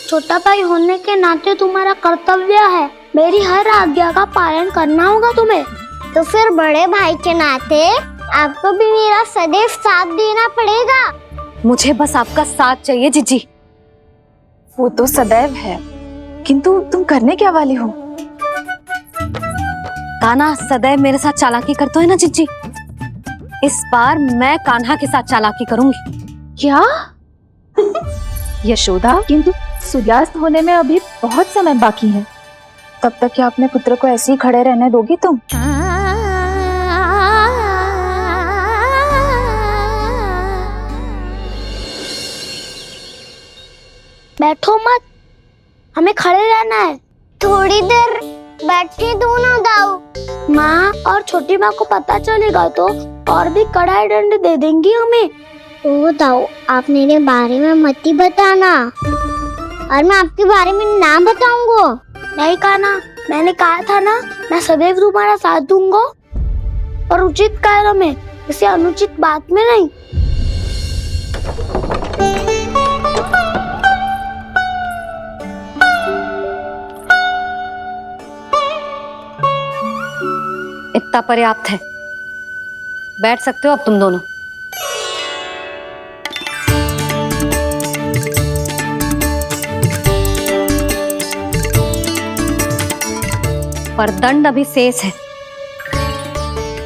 छोटा भाई होने के नाते तुम्हारा कर्तव्य है, मेरी हर आज्ञा का पालन करना होगा तुम्हें। तो फिर बड़े भाई के नाते आपको भी मेरा सदैव साथ देना पड़ेगा। मुझे बस आपका साथ चाहिए जीजी। वो तो सदैव है, किंतु तुम करने क्या वाली हो? कान्हा सदैव मेरे साथ चालाकी करता है ना जीजी, इस बार मैं कान्हा के साथ चालाकी करूंगी। क्या? यशोदा, किंतु सूर्यास्त होने में अभी बहुत समय बाकी है, तब तक क्या अपने पुत्र को ऐसे ही खड़े रहने दोगी तुम? बैठो मत, हमें खड़े रहना है। थोड़ी देर बैठे दोनों दाऊ। माँ और छोटी माँ को पता चलेगा तो और भी कड़ा दंड दे देंगी हमें। ओ दाऊ, आप मेरे बारे में मत ही बताना, और मैं आपके बारे में ना बताऊंगा। नहीं कान्हा, मैंने कहा था ना, मैं सदैव तुम्हारा साथ दूंगा, और उचित कार्य में, किसी अनुचित बात में नहीं। इतना पर्याप्त है, बैठ सकते हो अब तुम दोनों। पर दंड अभी शेष है।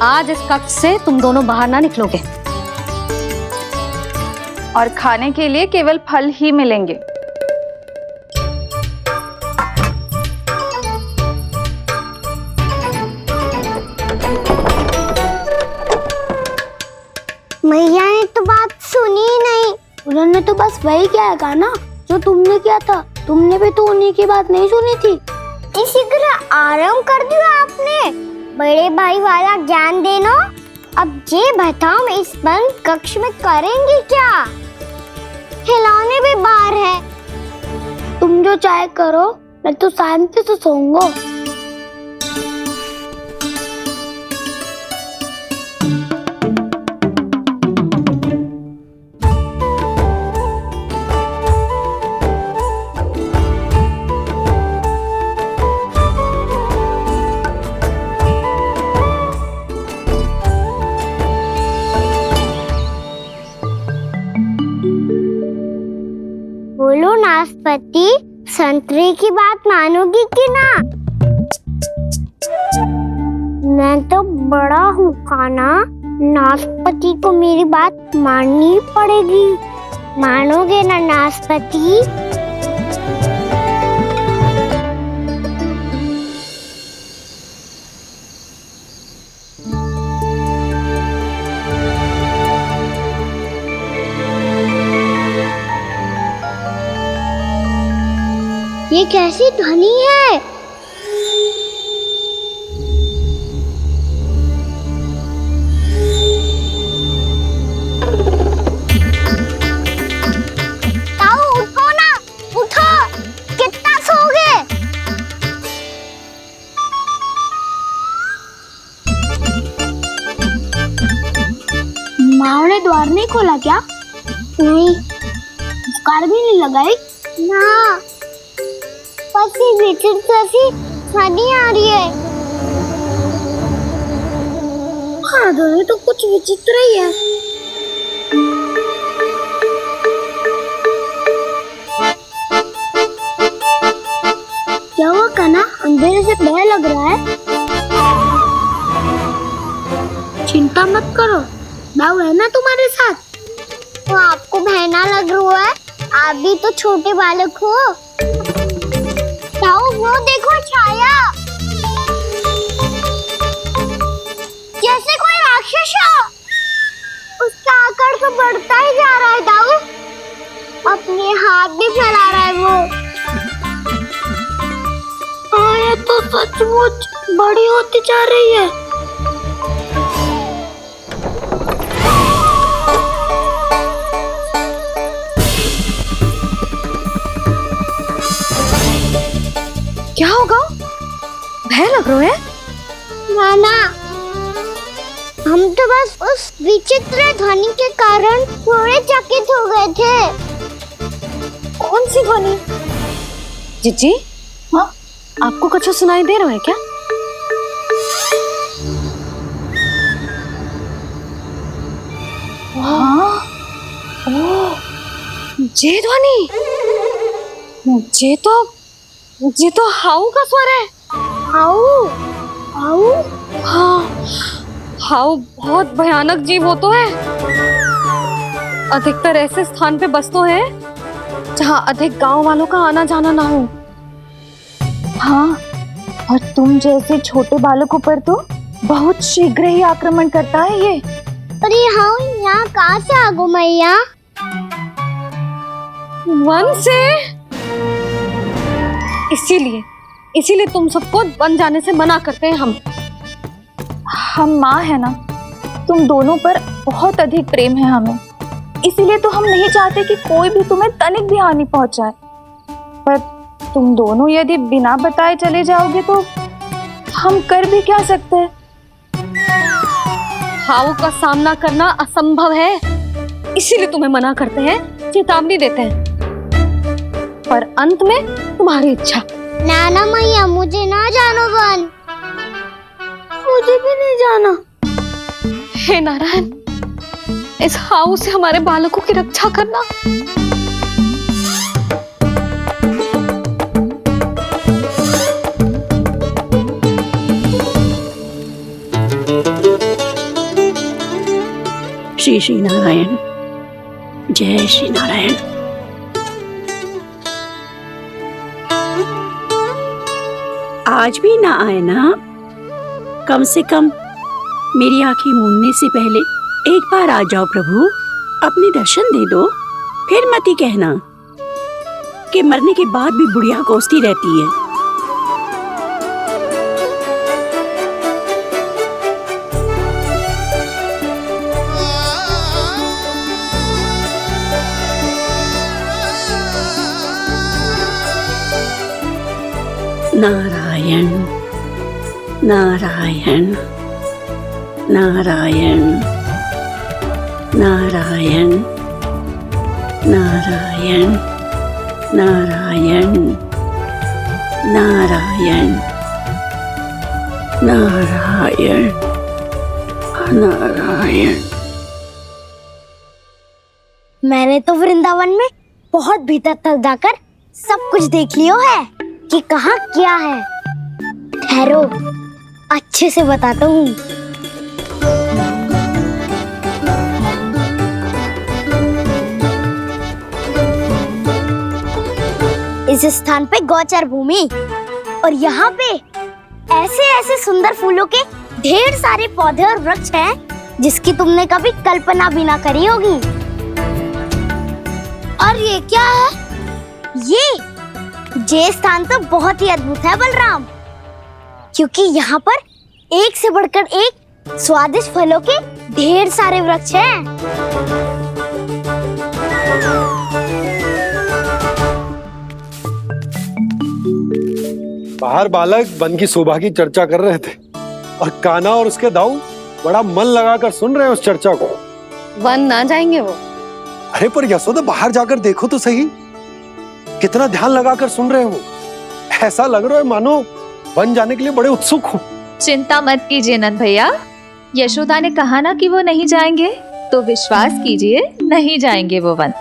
आज इस कक्ष से तुम दोनों बाहर ना निकलोगे, और खाने के लिए केवल फल ही मिलेंगे। मैया ने तो बात सुनी ही नहीं। उन्होंने तो बस वही किया था ना जो तुमने किया था। तुमने भी तो उन्हीं की बात नहीं सुनी थी। इसी तरह आराम कर दिया आपने। बड़े भाई वाला ज्ञान देना। अब ये बताओ, मैं इस बंद कक्ष में करेंगे क्या? खिलौने भी बाहर है। तुम जो चाहे करो, मैं तो शांति से सोऊंगा। बोलो नाशपाती, संतरे की बात मानोगी कि ना? मैं तो बड़ा हूँ कान्हा, नाशपाती को मेरी बात माननी पड़ेगी। मानोगे ना नाशपाती? ये कैसी ध्वनि है? ताऊ उठो ना, उठो, कितना सोओगे? माँ ने द्वार नहीं खोला क्या? नहीं। कार भी नहीं लगाई? ना, पति विचित्र सी ध्वनि आ रही है। हाँ, ध्वनि तो कुछ विचित्र ही है। क्या हुआ कान्हा, अंधेरे से भय लग रहा है? चिंता मत करो, दाऊ है ना तुम्हारे साथ। तो आपको बहना लग रहा है? आप भी तो छोटे बालक हो। ताऊ वो देखो छाया, जैसे कोई राक्षस हो। उसका आकार तो बढ़ता ही जा रहा है ताऊ, अपने हाथ भी फैला रहा है वो। हाँ, ये तो सचमुच बड़ी होती जा रही है। क्या होगा? भय लग रहा है? नाना, हम तो बस उस विचित्र ध्वनि के कारण थोड़े चकित हो गए थे। कौन सी ध्वनि? जीजी, हाँ आपको कुछ सुनाई दे रहा है क्या? हाँ ओह, ये ध्वनि, ये तो हाउ का स्वर है। हाउ हाउ हाँ, हाउ बहुत भयानक जीव हो तो है। अधिकतर ऐसे स्थान पे बसते हैं जहाँ अधिक गांव वालों का आना जाना ना हो। हाँ, और तुम जैसे छोटे बालकों पर तो बहुत शीघ्र ही आक्रमण करता है ये। पर ये हाउ यहाँ कहाँ से आ गो मैया? वन से। इसीलिए तुम सबको वन जाने से मना करते हैं हम माँ है ना, तुम दोनों पर बहुत अधिक प्रेम है हमें, इसीलिए तो हम नहीं चाहते कि कोई भी तुम्हें तनिक भी हानि पहुंचाए। पर तुम दोनों यदि बिना बताए चले जाओगे तो हम कर भी क्या सकते हैं? हाउ का सामना करना असंभव है, इसीलिए तुम्हें मना करते हैं, चेतावनी देते हैं। पर अंत में तुम्हारी इच्छा। नाना मैया मुझे ना जानो वन। मुझे भी नहीं जाना। हे नारायण, इस हाउ से हमारे बालकों की रक्षा करना। श्री श्री नारायण, जय श्री नारायण। आज भी ना आए ना? कम से कम मेरी आंखें मूंदने से पहले एक बार आ जाओ प्रभु, अपने दर्शन दे दो। फिर मत ही कहना कि मरने के बाद भी बुढ़िया कोसती रहती है। नारायण नारायण नारायण नारायण नारायण नारायण नारायण नारायण नारायण। मैंने तो वृंदावन में बहुत भीतर तक जाकर सब कुछ देख लियो है कि कहाँ क्या है। ठहरो, अच्छे से बताता हूँ। इस स्थान पे गोचर भूमि और यहाँ पे ऐसे ऐसे सुंदर फूलों के ढेर सारे पौधे और वृक्ष हैं जिसकी तुमने कभी कल्पना भी ना करी होगी। और ये क्या है? ये स्थान तो बहुत ही अद्भुत है बलराम, क्योंकि यहाँ पर एक से बढ़कर एक स्वादिष्ट फलों के ढेर सारे वृक्ष हैं। बाहर बालक वन की शोभा की चर्चा कर रहे थे और कान्हा और उसके दाऊ बड़ा मन लगाकर सुन रहे हैं उस चर्चा को। वन ना जाएंगे वो। अरे पर यशोदा, बाहर जाकर देखो तो सही, कितना ध्यान लगाकर सुन रहे हो। ऐसा लग रहा है मानो वन जाने के लिए बड़े उत्सुक हो। चिंता मत कीजिए नंद भैया, यशोदा ने कहा ना कि वो नहीं जाएंगे, तो विश्वास कीजिए नहीं जाएंगे वो वन।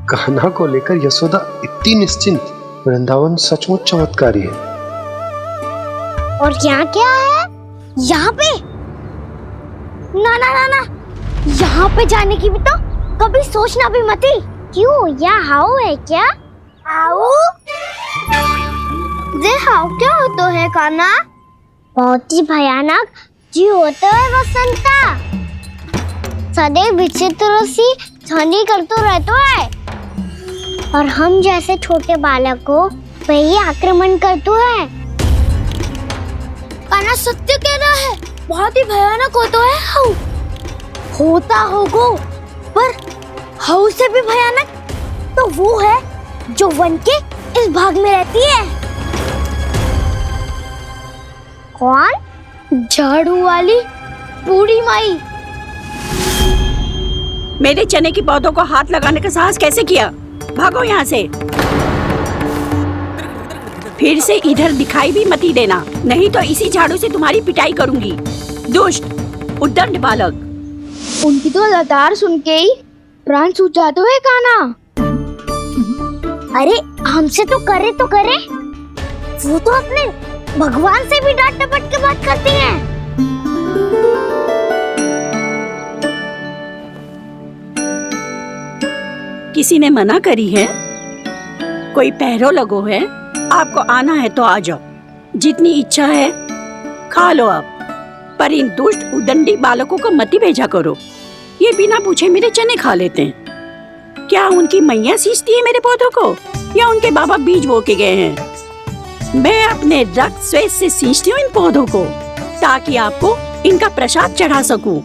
कान्हा को लेकर यशोदा इतनी निश्चिंत, वृंदावन सचमुच चमत्कारी है। और यहाँ क्या है? यहाँ पे ना ना ना ना, यहाँ पे जाने की भी तो कभी सोचना भी मत ही। क्यों, यहाँ हाउ है क्या? हाउ? ये हाउ क्या होता है कान्हा? बहुत ही भयानक जी होता है वसंता, सदैव विचित्र सी ध्वनि करते रहता है और हम जैसे छोटे बालक को वही आक्रमण करते है। कान्हा सत्य कह रहा है, बहुत ही भयानक होता है हाउ। होता होगो, पर हाउ से भी भयानक तो वो है जो वन के इस भाग में रहती है। कौन? झाड़ू वाली बूढ़ी माई। मेरे चने की पौधों को हाथ लगाने का साहस कैसे किया? भागो यहाँ से। फिर से इधर दिखाई भी मती देना, नहीं तो इसी झाड़ू से तुम्हारी पिटाई करूंगी। दुष्ट उद्दंड बालक। उनकी तो लतार सुन के ही प्राण सूझ जाते हुए काना। अरे हमसे तो करे, वो तो अपने भगवान से भी डांट डपट के बात करती हैं। किसी ने मना करी है? कोई पहरो लगो है? आपको आना है तो आ जाओ, जितनी इच्छा है खा लो आप, पर इन दुष्ट उदंडी बालकों को मत ही भेजा करो। ये बिना पूछे मेरे चने खा लेते हैं। क्या उनकी मैया सींचती है मेरे पौधों को, या उनके बाबा बीज बो के गए हैं? मैं अपने रक्त स्वेद से सींचती हूँ इन पौधों को, ताकि आपको इनका प्रसाद चढ़ा सकूं।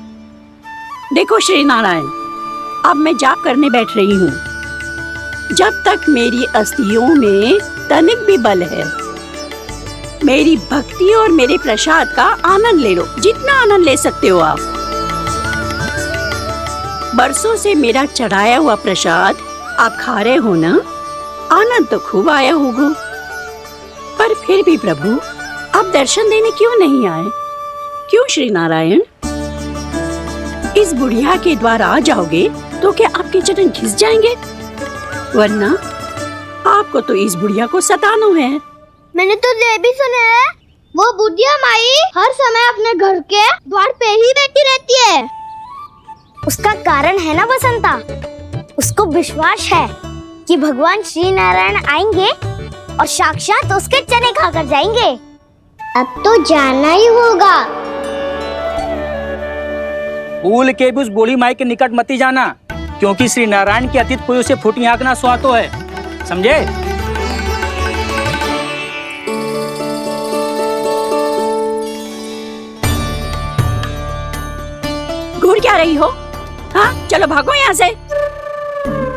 देखो श्री नारायण, अब मैं जाप करने बैठ रही हूँ। जब तक मेरी अस्थियों में तनिक भी बल है, मेरी भक्ति और मेरे प्रसाद का आनंद ले लो, जितना आनंद ले सकते हो आप। बरसों से मेरा चढ़ाया हुआ प्रसाद आप खा रहे हो ना, आनंद तो खूब आया होगा। पर फिर भी प्रभु, आप दर्शन देने क्यों नहीं आए? क्यों श्री नारायण? इस बुढ़िया के द्वार आ जाओगे तो क्या आपके चरण घिस जाएंगे? वरना आपको तो इस बुढ़िया को सताना है। मैंने तो ये भी सुना है, वो बुढ़िया माई हर समय अपने घर के द्वार पे ही बैठी रहती है। उसका कारण है ना बसंता, उसको विश्वास है कि भगवान श्री नारायण आएंगे और साक्षात उसके चने खाकर जाएंगे। अब तो जाना ही होगा। भूल के भी उस बूढ़ी माई के निकट मत जाना, क्योंकि श्री नारायण की अतीत कोई उसे फूटी आंख ना सुहातो है, समझे? घूर क्या रही हो? हाँ, चलो भागो यहाँ से।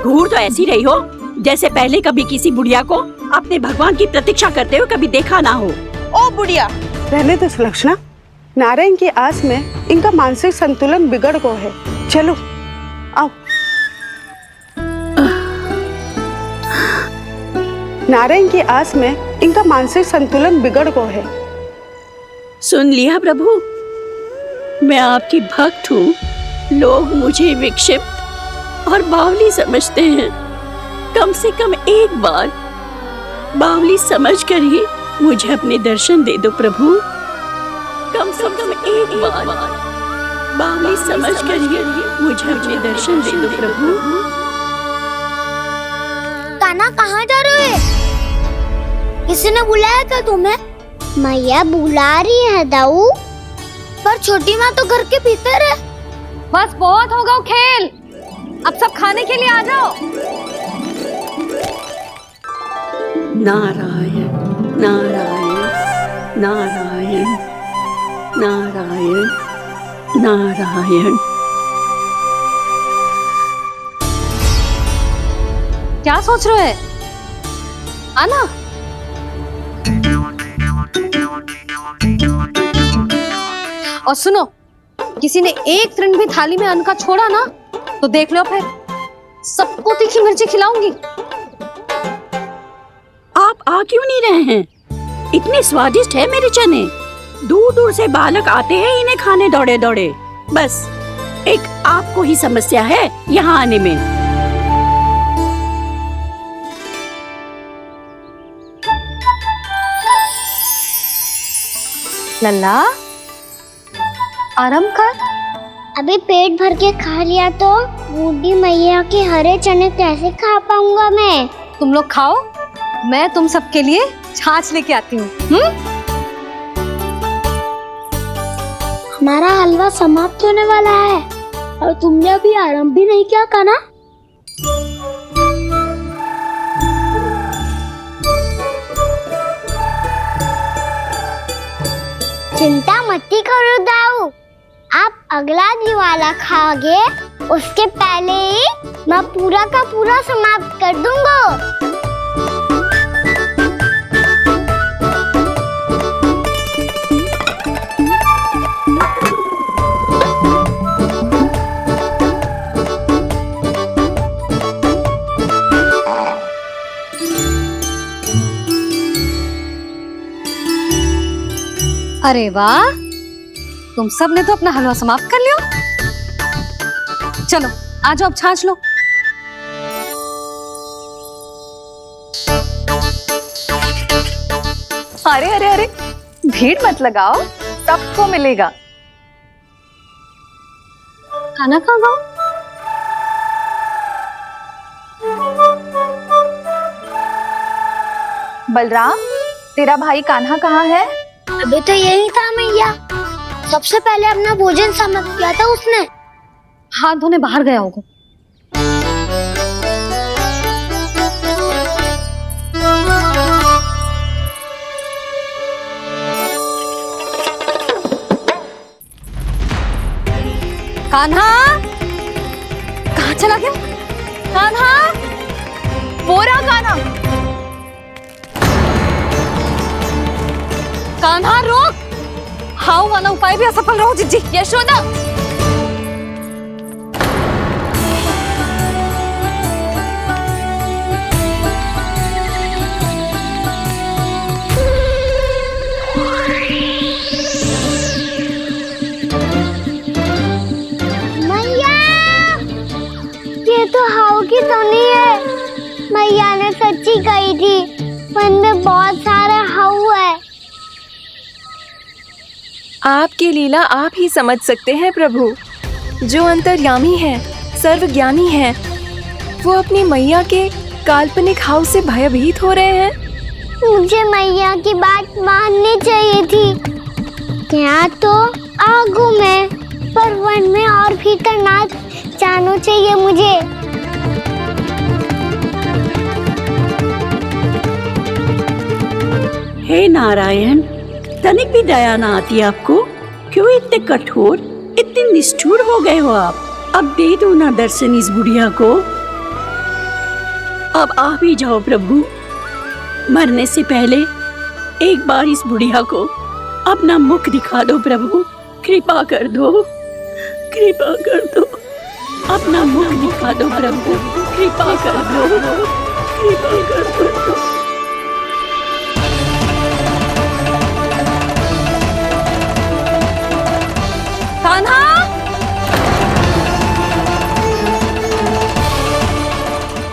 घूर तो ऐसी रही हो जैसे पहले कभी किसी बुढ़िया को अपने भगवान की प्रतीक्षा करते हुए कभी देखा ना हो। ओ बुढ़िया, रहने दो सुलक्षणा। नारायण की आस में इनका मानसिक संतुलन बिगड़ गया है। चलो आओ। नारायण की आस में इनका मानसिक संतुलन बिगड़ गया है। सुन लिया प्रभु, मैं आपकी भक्त हूँ। लोग मुझे विक्षिप्त और बावली समझते हैं। कम से कम एक बार बावली समझकर ही मुझे अपने दर्शन दे दो प्रभु। कम से कम एक बार बावली समझकर ही मुझे अपने दर्शन दे दो प्रभु। कान्हा कहाँ जा रहे हो? किसी ने बुलाया क्या तुम्हें? मैया बुला रही है दाऊ। पर छोटी माँ तो घर के भीतर है। बस बहुत होगा खेल, अब सब खाने के लिए आ जाओ। नारायण नारायण नारायण नारायण नारायण। क्या सोच रहे हैं? आना। और सुनो, किसी ने एक तृण भी थाली में अन्न का छोड़ा ना, तो देख लो फिर सबको तीखी मिर्ची खिलाऊंगी। आप आ क्यों नहीं रहे हैं? इतने स्वादिष्ट है मेरे चने। दूर दूर से बालक आते हैं इन्हें खाने दौड़े दौड़े। बस एक आपको ही समस्या है यहाँ आने में। लल्ला, आराम कर। अभी पेट भर के खा लिया तो बूढ़ी मैया के हरे चने कैसे खा पाऊंगा मैं? तुम लोग खाओ, मैं तुम सबके लिए छाछ लेके आती हूँ। हमारा हलवा समाप्त होने वाला है और तुमने अभी आराम भी नहीं किया कान्हा। चिंता मत करो दाऊ, आप अगला दिवाला खाओगे उसके पहले ही मैं पूरा का पूरा समाप्त कर दूंगा। अरे वाह, तुम सब ने तो अपना हलवा समाप्त कर लिया। चलो आ जाओ, अब छाछ लो। अरे अरे अरे, भीड़ मत लगाओ, सबको मिलेगा। खाना खा गो। बलराम, तेरा भाई कान्हा कहाँ है? अभी तो यही था मैया, सबसे पहले अपना भोजन समाप्त किया था उसने। हाथ धोने बाहर गया होगा। कान्हा कहाँ चला गया? कान्हा, वो रहा कान्हा। कान्हा रोक। हाउ वाला उपाय भी असफल रहो जिज्जी। यशोदा, मैया, ये तो हाउ की धुनी है। मैया ने सच्ची कही थी, वन में बहुत सारे हाउ है। आपकी लीला आप ही समझ सकते हैं प्रभु। जो अंतर्यामी है, सर्वज्ञानी है, वो अपनी मैया के काल्पनिक हाव से भयभीत हो रहे हैं। मुझे मैया की बात माननी चाहिए थी। यहाँ तो आगू में, पर वन में और भीतर ना जाना चाहिए मुझे। हे नारायण, तनिक भी दया ना आती आपको? क्यों इतने कठोर, इतने निष्ठुर हो गए हो आप? अब दे दो ना दर्शन इस बुढ़िया को। अब आ भी जाओ प्रभु, मरने से पहले एक बार इस बुढ़िया को अपना मुख दिखा दो प्रभु। कृपा कर दो, कृपा कर दो, अपना मुख दिखा दो प्रभु। कृपा कर दो, कृपा कर दो। कान्हा,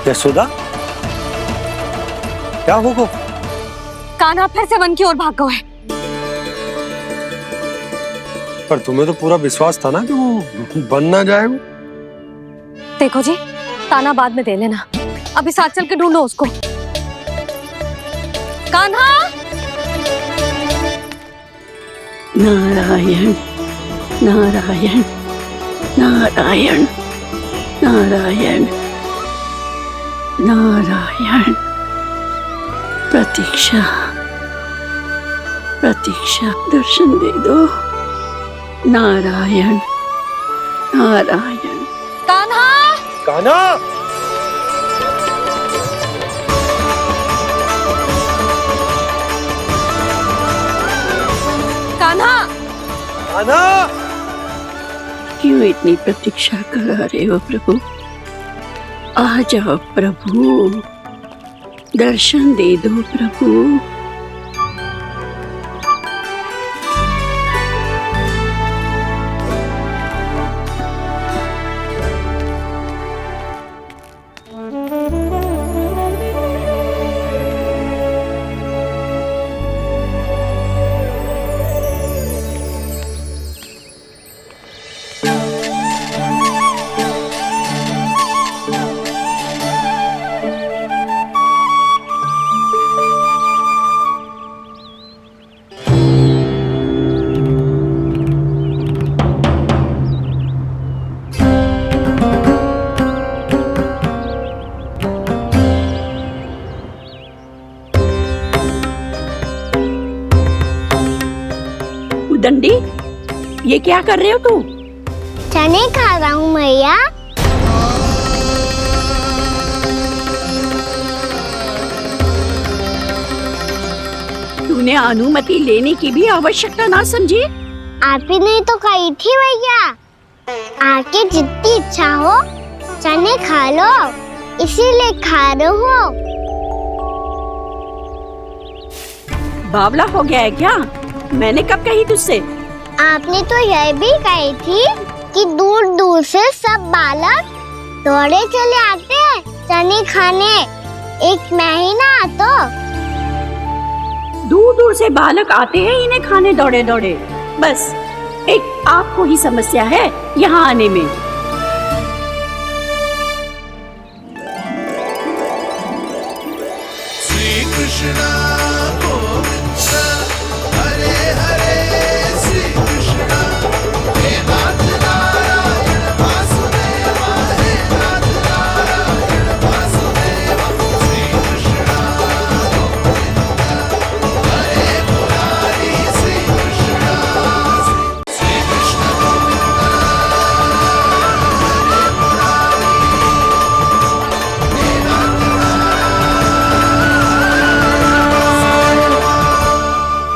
यशोदा, क्या होगा? कान्हा फिर से वन की ओर भाग गया है। पर तुम्हें तो पूरा विश्वास था ना कि वो बन ना जाए। वो देखो जी, ताना बाद में दे लेना, अभी साथ चल के ढूंढो उसको। कान्हा, नारायण नारायण नारायण नारायण नारायण। प्रतीक्षा प्रतीक्षा, दर्शन दे दो। नारायण नारायण। कान्हा, कान्हा, कान्हा, कान्हा। क्यों इतनी प्रतीक्षा करा रहे हो प्रभु? आ जाओ प्रभु, दर्शन दे दो प्रभु। दंडी, ये क्या कर रहे हो तू? चने खा रहा हूँ मैया। तूने अनुमति लेने की भी आवश्यकता ना समझी? आप ही नहीं तो कही थी भैया, आके जितनी इच्छा हो चने खा लो, इसीलिए खा रहे हो। बावला हो गया है क्या? मैंने कब कही तुझसे? आपने तो यह भी कही थी कि दूर दूर से सब बालक दौड़े चले आते हैं चने खाने, एक मैं ही ना तो। दूर दूर से बालक आते हैं इन्हें खाने दौड़े दौड़े। बस एक आपको ही समस्या है यहाँ आने में। श्री कृष्णा हरे हरे श्री कृष्णा हे नाथ नारायण वासुदेवा हे नाथ नारायण वासुदेवा श्री कृष्णा हरे मुरारी श्री कृष्णा श्री कृष्ण हरे मुरारी हे नाथ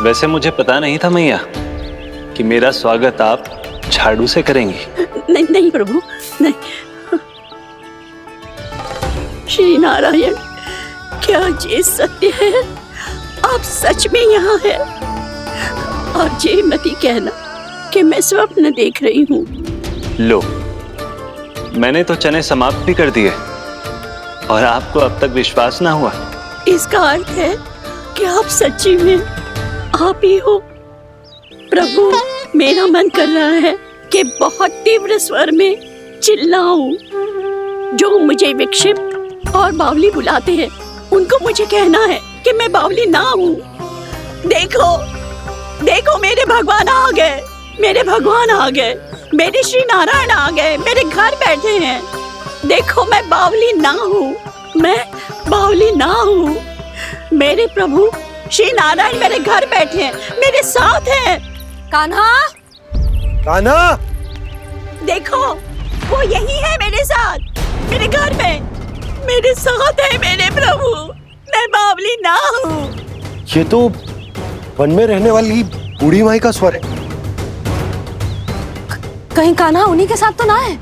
वैसे मुझे पता नहीं था मैया कि मेरा स्वागत आप झाड़ू से करेंगी। नहीं नहीं प्रभु, नहीं। श्री नारायण, क्या ये सत्य है? आप सच में यहाँ हैं? और ये मत ही कहना कि मैं स्वप्न देख रही हूँ। लो, मैंने तो चने समाप्त भी कर दिए और आपको अब तक विश्वास ना हुआ। इसका अर्थ है कि आप सच्ची में आप ही हो। प्रभु, मेरा मन कर रहा है कि बहुत तीव्र स्वर में चिल्लाऊं। जो मुझे विक्षिप्त और बावली बुलाते हैं उनको मुझे कहना है कि मैं बावली ना हूँ। देखो देखो, मेरे भगवान आ गए, मेरे भगवान आ गए, मेरे श्री नारायण आ गए, मेरे घर बैठे हैं। देखो, मैं बावली ना हूँ, मैं बावली ना हूँ। मेरे प्रभु श्री नारायण मेरे घर बैठे हैं, मेरे साथ हैं। कान्हा, कान्हा, देखो, वो यही है मेरे साथ, मेरे घर में, मेरे साथ है मेरे प्रभु। मैं बावली ना हूँ। ये तो वन में रहने वाली बूढ़ी माई का स्वर है। कहीं कान्हा उन्हीं के साथ तो ना है?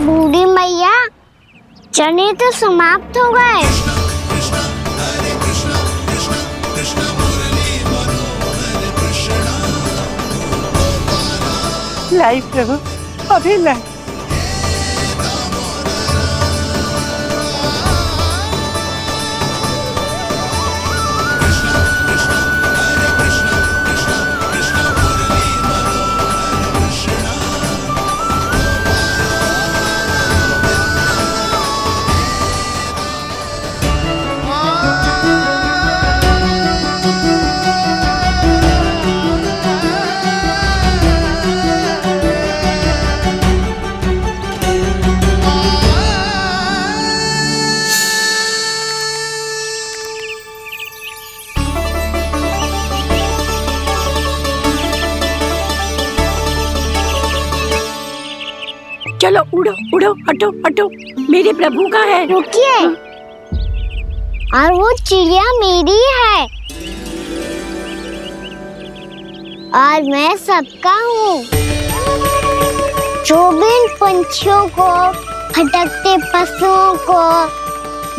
बूढ़ी मैया, चने तो समाप्त हो गए। लाई प्रभु, अभी लाई। चलो उड़ो उड़ो, हटो हटो, मेरे प्रभु का है। रुकिए, और वो चिड़िया मेरी है और मैं सबका हूँ। जो भी इन पंछियों को, भटकते पशुओं को,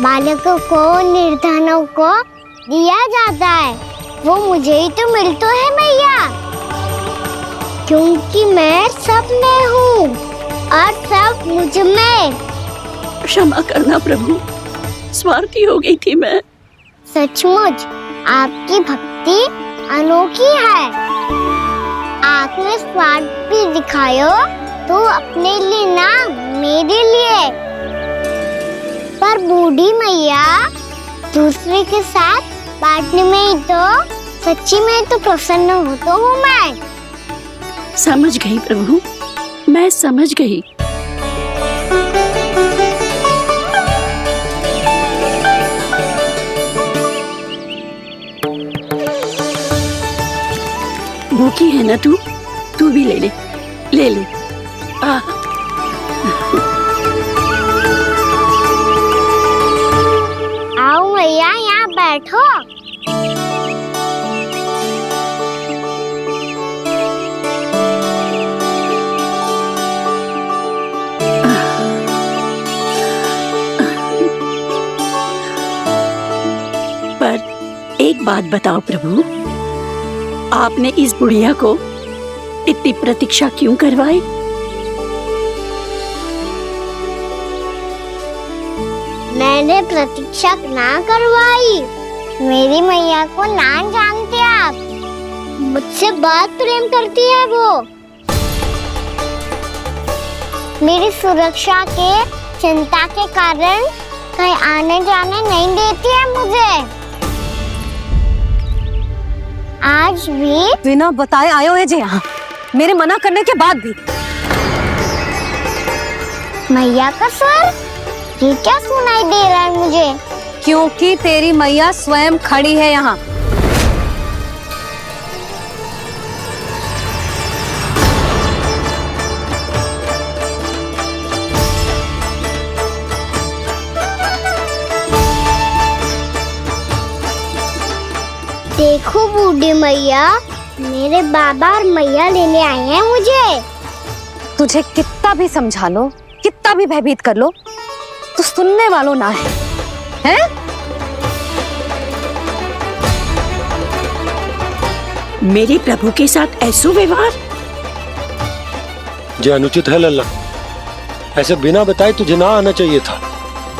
बालकों को, निर्धनों को दिया जाता है, वो मुझे ही तो मिलता है मैया, क्योंकि मैं सब में हूँ और सब मुझ में। क्षमा करना प्रभु, स्वार्थी हो गई थी मैं। सचमुच आपकी भक्ति अनोखी है। आपने स्वार्थ भी दिखायो तो अपने लिए ना, मेरे लिए। पर बूढ़ी मैया, दूसरे के साथ बांटने में ही तो सच्ची में तो प्रसन्न होता हूँ मैं। समझ गई प्रभु, मैं समझ गई। भूखी है ना तू? तू भी ले ले, ले ले। आओ मैया, यहाँ बैठो। एक बात बताओ प्रभु, आपने इस बुढ़िया को इतनी प्रतीक्षा क्यों करवाई? मैंने प्रतीक्षा ना करवाई। मेरी मैया को ना जानते आप, मुझसे बहुत प्रेम करती है वो। मेरी सुरक्षा के चिंता के कारण कहीं आने जाने नहीं देती है मुझे। आज भी बिना बताए आयो है जे यहाँ, मेरे मना करने के बाद भी। मैया का स्वर, ये क्या सुनाई दे रहा है मुझे? क्योंकि तेरी मैया स्वयं खड़ी है यहाँ। देखो बूढ़ी मैया, मेरे बाबा और मैया लेने आए हैं मुझे। तुझे कितना भी समझा लो, कितना भी भयभीत कर लो, तो सुनने वालों ना है, हैं? मेरे प्रभु के साथ ऐसा व्यवहार जो अनुचित है लल्ला। ऐसे बिना बताए तुझे ना आना चाहिए था।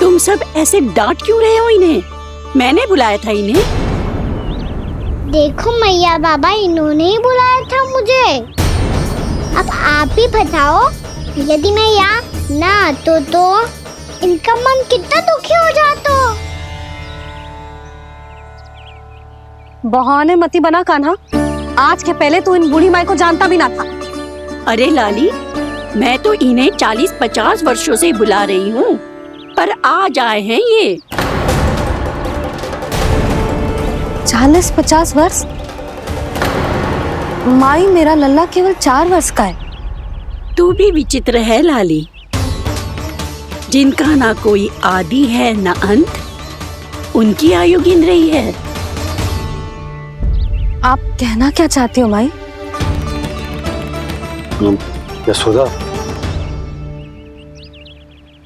तुम सब ऐसे डांट क्यों रहे हो इन्हें? मैंने बुलाया था इन्हें। देखो मैया बाबा, इन्होंने ही बुलाया था मुझे। अब आप ही बताओ, यदि मैं यहाँ ना आतो तो इनका मन कितना दुखी हो जाता। बहाने मती बना कान्हा, आज के पहले तू इन बूढ़ी माई को जानता भी ना था। अरे लाली, मैं तो इन्हें 40-50 वर्षों से बुला रही हूँ, पर आज आए हैं ये। 40-50 वर्ष? माई, मेरा लल्ला केवल 4 वर्ष का है। तू भी विचित्र है लाली, जिनका ना कोई आदि है ना अंत, उनकी आयु गिन रही है। आप कहना क्या चाहती हो माई? यशोदा,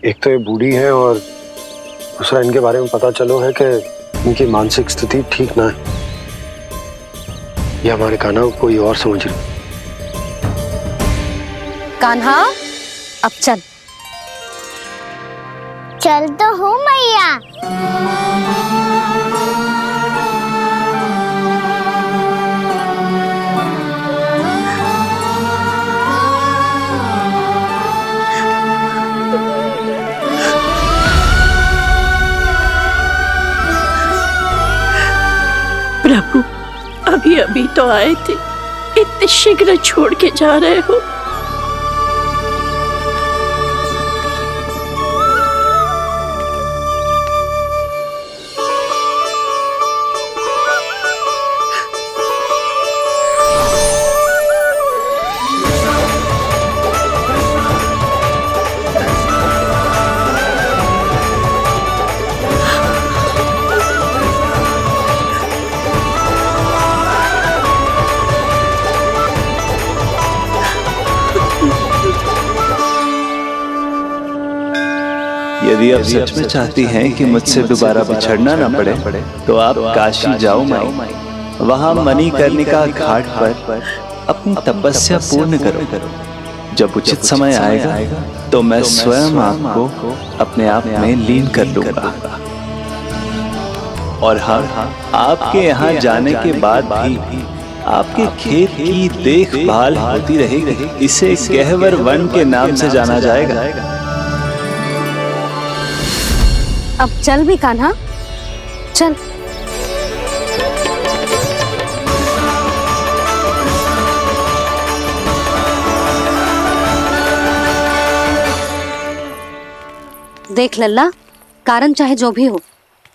एक तो ये बूढ़ी है और दूसरा इनके बारे में पता चलो है कि इनकी मानसिक स्थिति ठीक ना है। ये हमारे कान्हा को कोई और समझ रही। कान्हा, अब चल। चल तो हो मैया। प्रभु, अभी अभी तो आए थे, इतने शीघ्र छोड़ के जा रहे हो। यदि आप सच में चाहती हैं कि मुझसे दोबारा बिछड़ना न पड़े तो आप काशी जाओ माई। वहां मणिकर्णिका घाट पर अपनी तपस्या पूर्ण करो। जब उचित समय आएगा तो मैं स्वयं आपको अपने आप में लीन कर लूंगा। और हाँ, आपके यहाँ जाने के बाद भी आपके खेत की देखभाल होती रहेगी। इसे गहवर वन के नाम से जाना जाएगा। अब चल भी कान्हा, चल। देख लल्ला, कारण चाहे जो भी हो,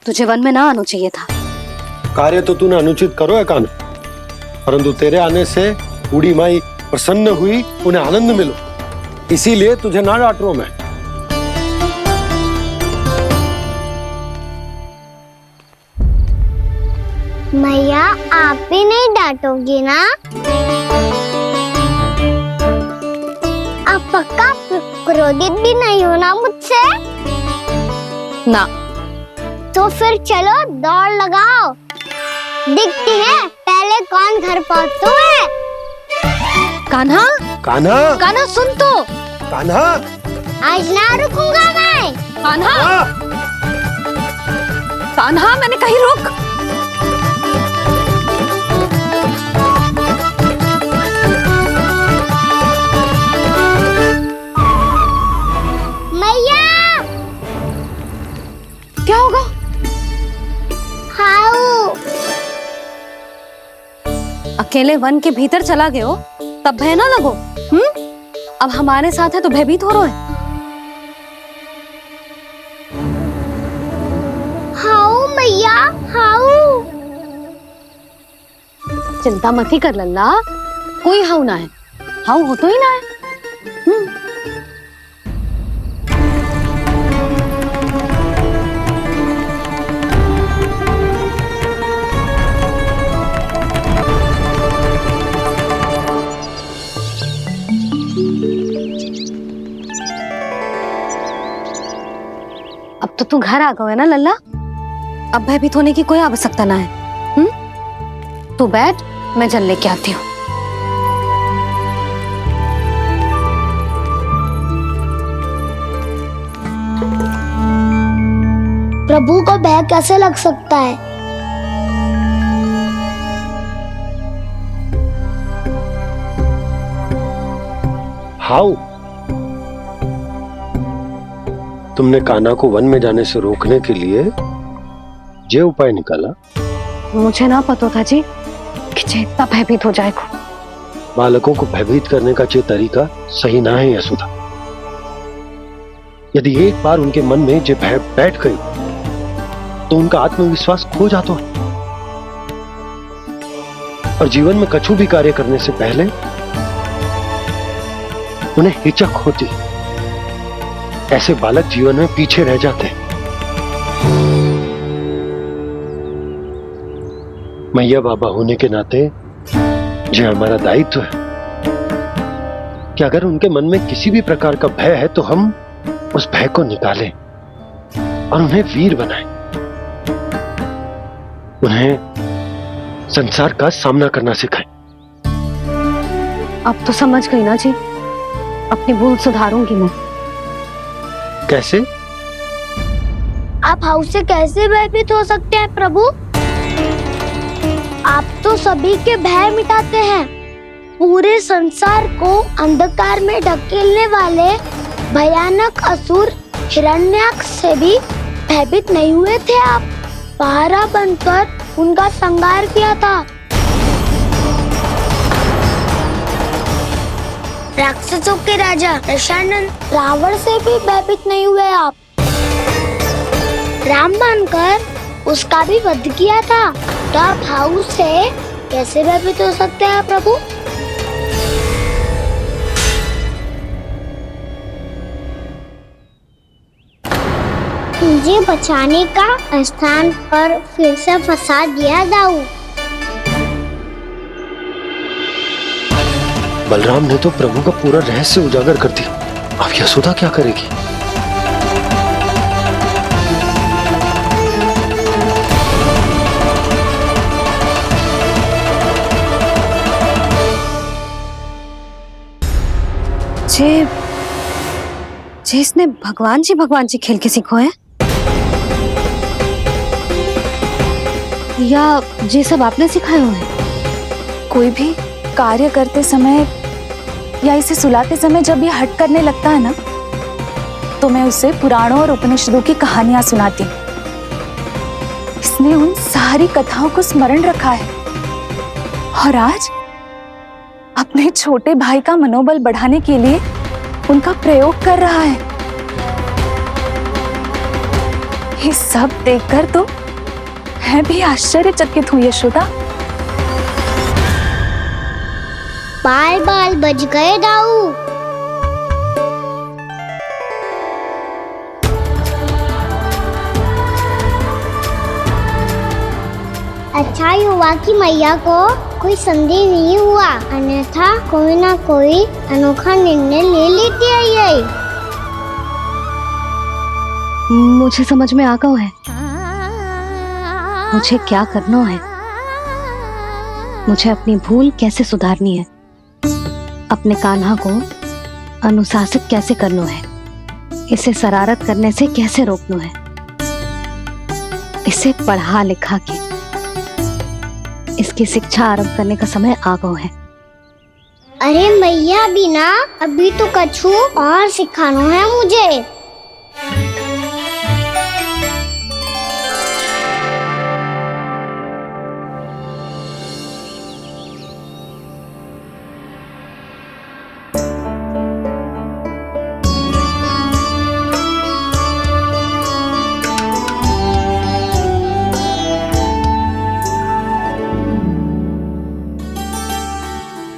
तुझे वन में ना आना चाहिए था। कार्य तो तूने अनुचित करो है कान्हा, परंतु तेरे आने से बूढ़ी माई प्रसन्न हुई, उन्हें आनंद मिलो, इसीलिए तुझे ना डांट रहा हूं मैं। मैया, आप भी नहीं डांटोगी ना? आप पक्का क्रोधित भी नहीं हो ना मुझसे? ना। तो फिर चलो दौड़ लगाओ। दिखती है, पहले कौन घर पहुँचता है? कान्हा, कान्हा, कान्हा सुन तो। कान्हा, आज ना रुकूंगा मैं। कान्हा, कान्हा, मैंने कही रुक। मैया, क्या होगा? हाउ अकेले वन के भीतर चला गए हो तब भय ना लगो। अब हमारे साथ है तो भयभीत हो रहे हैं। हाउ मैया, हाउ। चिंता मत ही कर लल्ला, कोई हाउ ना है। हाउ हो तो ही ना है। अब तो तू घर आ गया है ना लल्ला, अब भयभीत होने की कोई आवश्यकता ना है। तू बैठ, मैं जल लेके आती हूँ। प्रभु को भय कैसे लग सकता है? हाउ? तुमने कान्हा को वन में जाने से रोकने के लिए ये उपाय निकाला? मुझे ना पता था जी कि जे इतना भयभीत हो जाएगा। बालकों को भयभीत करने का ये तरीका सही ना है यशोदा। यदि एक बार उनके मन में ये भय बैठ गई तो उनका आत्मविश्वास खो जाता है और जीवन में कछु भी कार्य करने से पहले उन्हें हिचक होती। ऐसे बालक जीवन में पीछे रह जाते हैं। मैया बाबा होने के नाते ये हमारा दायित्व है कि अगर उनके मन में किसी भी प्रकार का भय है तो हम उस भय को निकालें और उन्हें वीर बनाएं। उन्हें संसार का सामना करना सिखाएं। अब तो समझ गई ना जी, अपनी भूल सुधारूंगी मैं। कैसे? आप हाउ से कैसे भयभीत हो सकते हैं प्रभु? आप तो सभी के भय मिटाते हैं। पूरे संसार को अंधकार में ढकेलने वाले भयानक असुर हिरण्याक्ष से भी भयभीत नहीं हुए थे आप। पहरा बनकर उनका संहार किया था। राक्षसों के राजा दशानन रावण से भी भयभीत नहीं हुए आप। राम बनकर उसका भी वध किया था। तो आप हाउ से कैसे भयभीत हो सकते हैं प्रभु? मुझे बचाने का स्थान पर फिर से फंसा दिया जाऊ। बलराम ने तो प्रभु का पूरा रहस्य उजागर कर दिया। अब यशोदा क्या करेगी? जे इसने भगवान जी खेल के सीखो है या जे सब आपने सिखाए हुए हैं? कोई भी कार्य करते समय या इसे सुलाते समय जब ये हट करने लगता है ना, तो मैं उसे पुराणों और उपनिषदों की कहानियां सुनाती हूँ। इसने उन सारी कथाओं को स्मरण रखा है और आज अपने छोटे भाई का मनोबल बढ़ाने के लिए उनका प्रयोग कर रहा है। ये सब देखकर तो मैं भी आश्चर्यचकित हूँ यशोदा। बाल बाल बज गए दाऊ। अच्छा ही हुआ कि मैया को कोई संदेह नहीं हुआ, अन्यथा कोई ना कोई अनोखा निर्णय ले लेती है ये। मुझे समझ में आ गया है मुझे क्या करना है। मुझे अपनी भूल कैसे सुधारनी है, अपने कान्हा को अनुशासित कैसे करना है, इसे शरारत करने से कैसे रोकना है, इसे पढ़ा लिखा के इसकी शिक्षा आरंभ करने का समय आ गया है। अरे मैया बिना, अभी तो कछु और सिखाना है मुझे।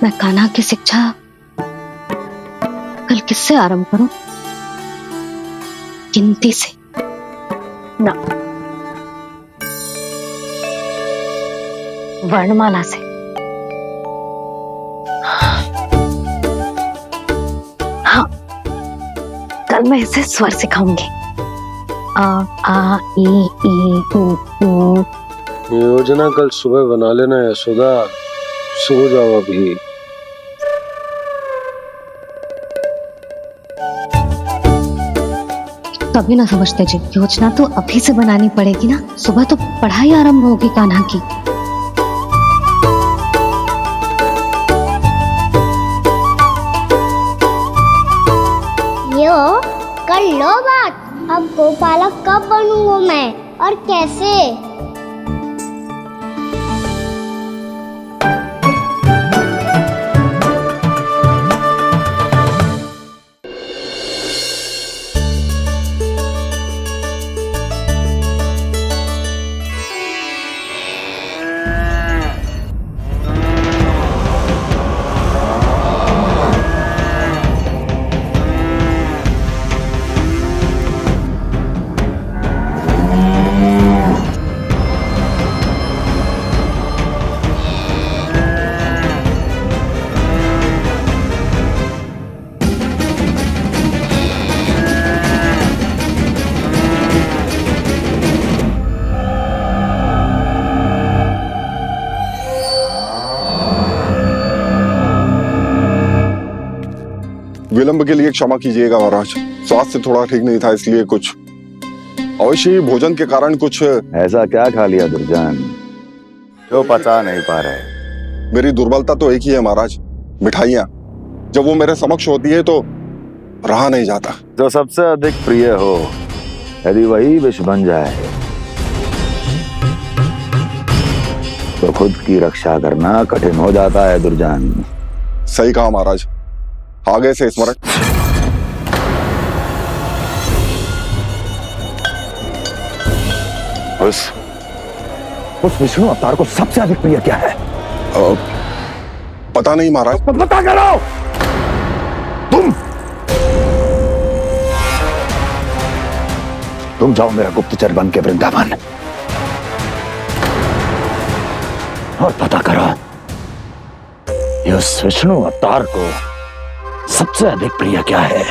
मैं कान्हा की शिक्षा कल किससे आरंभ करूं? गिनती से ना, वर्णमाला से। हाँ, कल मैं इसे स्वर सिखाऊंगी। आ आ ई ऊ। योजना कल सुबह बना लेना यशोदा, सो जाओ अभी। कभी ना समझते जी, योजना तो अभी से बनानी पड़ेगी ना, सुबह तो पढ़ाई आरंभ होगी कान्हा की। यो कर लो बात, अब गोपालक कब बनूंगा मैं और कैसे? विलंब के लिए क्षमा कीजिएगा महाराज, स्वास्थ्य थोड़ा ठीक नहीं था, इसलिए कुछ अवश्य ही भोजन के कारण कुछ। ऐसा क्या खा लिया दुर्जन जो पचा नहीं पा रहे? मेरी दुर्बलता तो एक ही है महाराज, मिठाइयाँ। जब वो मेरे समक्ष होती है तो रहा नहीं जाता। जो सबसे अधिक प्रिय हो, यदि वही विष बन जाए तो खुद की रक्षा करना कठिन हो जाता है दुर्जन। सही कहा महाराज, आगे से स्मरण। उस विष्णु अवतार को सबसे अधिक प्रिय क्या है? पता नहीं महाराज। पता करो। तुम जाओ मेरा गुप्तचर बन के वृंदावन और पता करो इस विष्णु अवतार को सबसे अधिक प्रिय क्या है।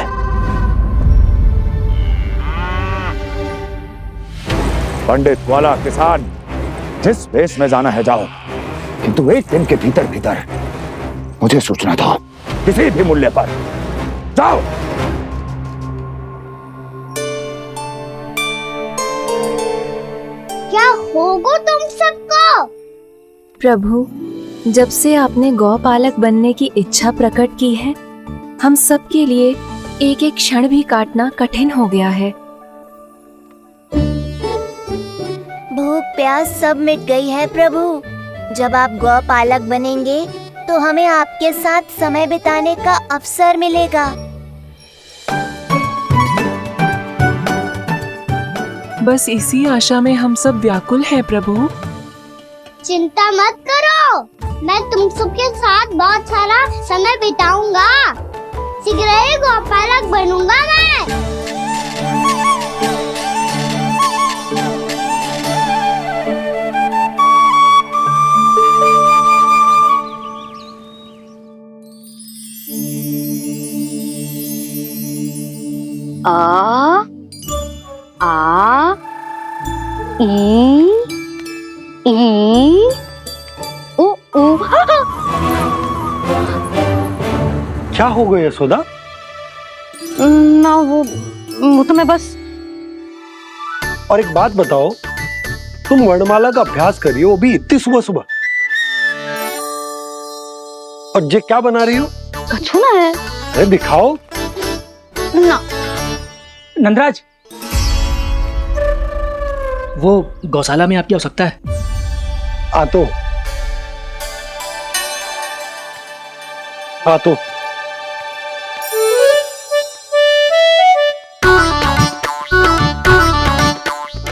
पंडित, वाला, किसान, जिस वेश में जाना है जाओ, किंतु एक दिन के भीतर भीतर मुझे सूचना दो, किसी भी मूल्य पर। जाओ। क्या होगा तुम सबको? प्रभु, जब से आपने गौपालक बनने की इच्छा प्रकट की है, हम सब के लिए एक एक क्षण भी काटना कठिन हो गया है। भूख प्यास सब मिट गई है प्रभु। जब आप गौपालक बनेंगे तो हमें आपके साथ समय बिताने का अवसर मिलेगा। बस इसी आशा में हम सब व्याकुल हैं प्रभु। चिंता मत करो, मैं तुम सबके साथ बहुत सारा समय बिताऊंगा। शीघ्र ही गोपालक बनूंगा मैं। आ आ ई ऊ ऊ क्या हो गया यशोदा? ना वो तो मैं बस। और एक बात बताओ, तुम वर्णमाला का अभ्यास कर रही हो, वो भी इतनी सुबह सुबह, और ये क्या बना रही हो? कछुआ है। अरे दिखाओ ना। नंदराज, वो गौशाला में आपकी आवश्यकता है। आ तो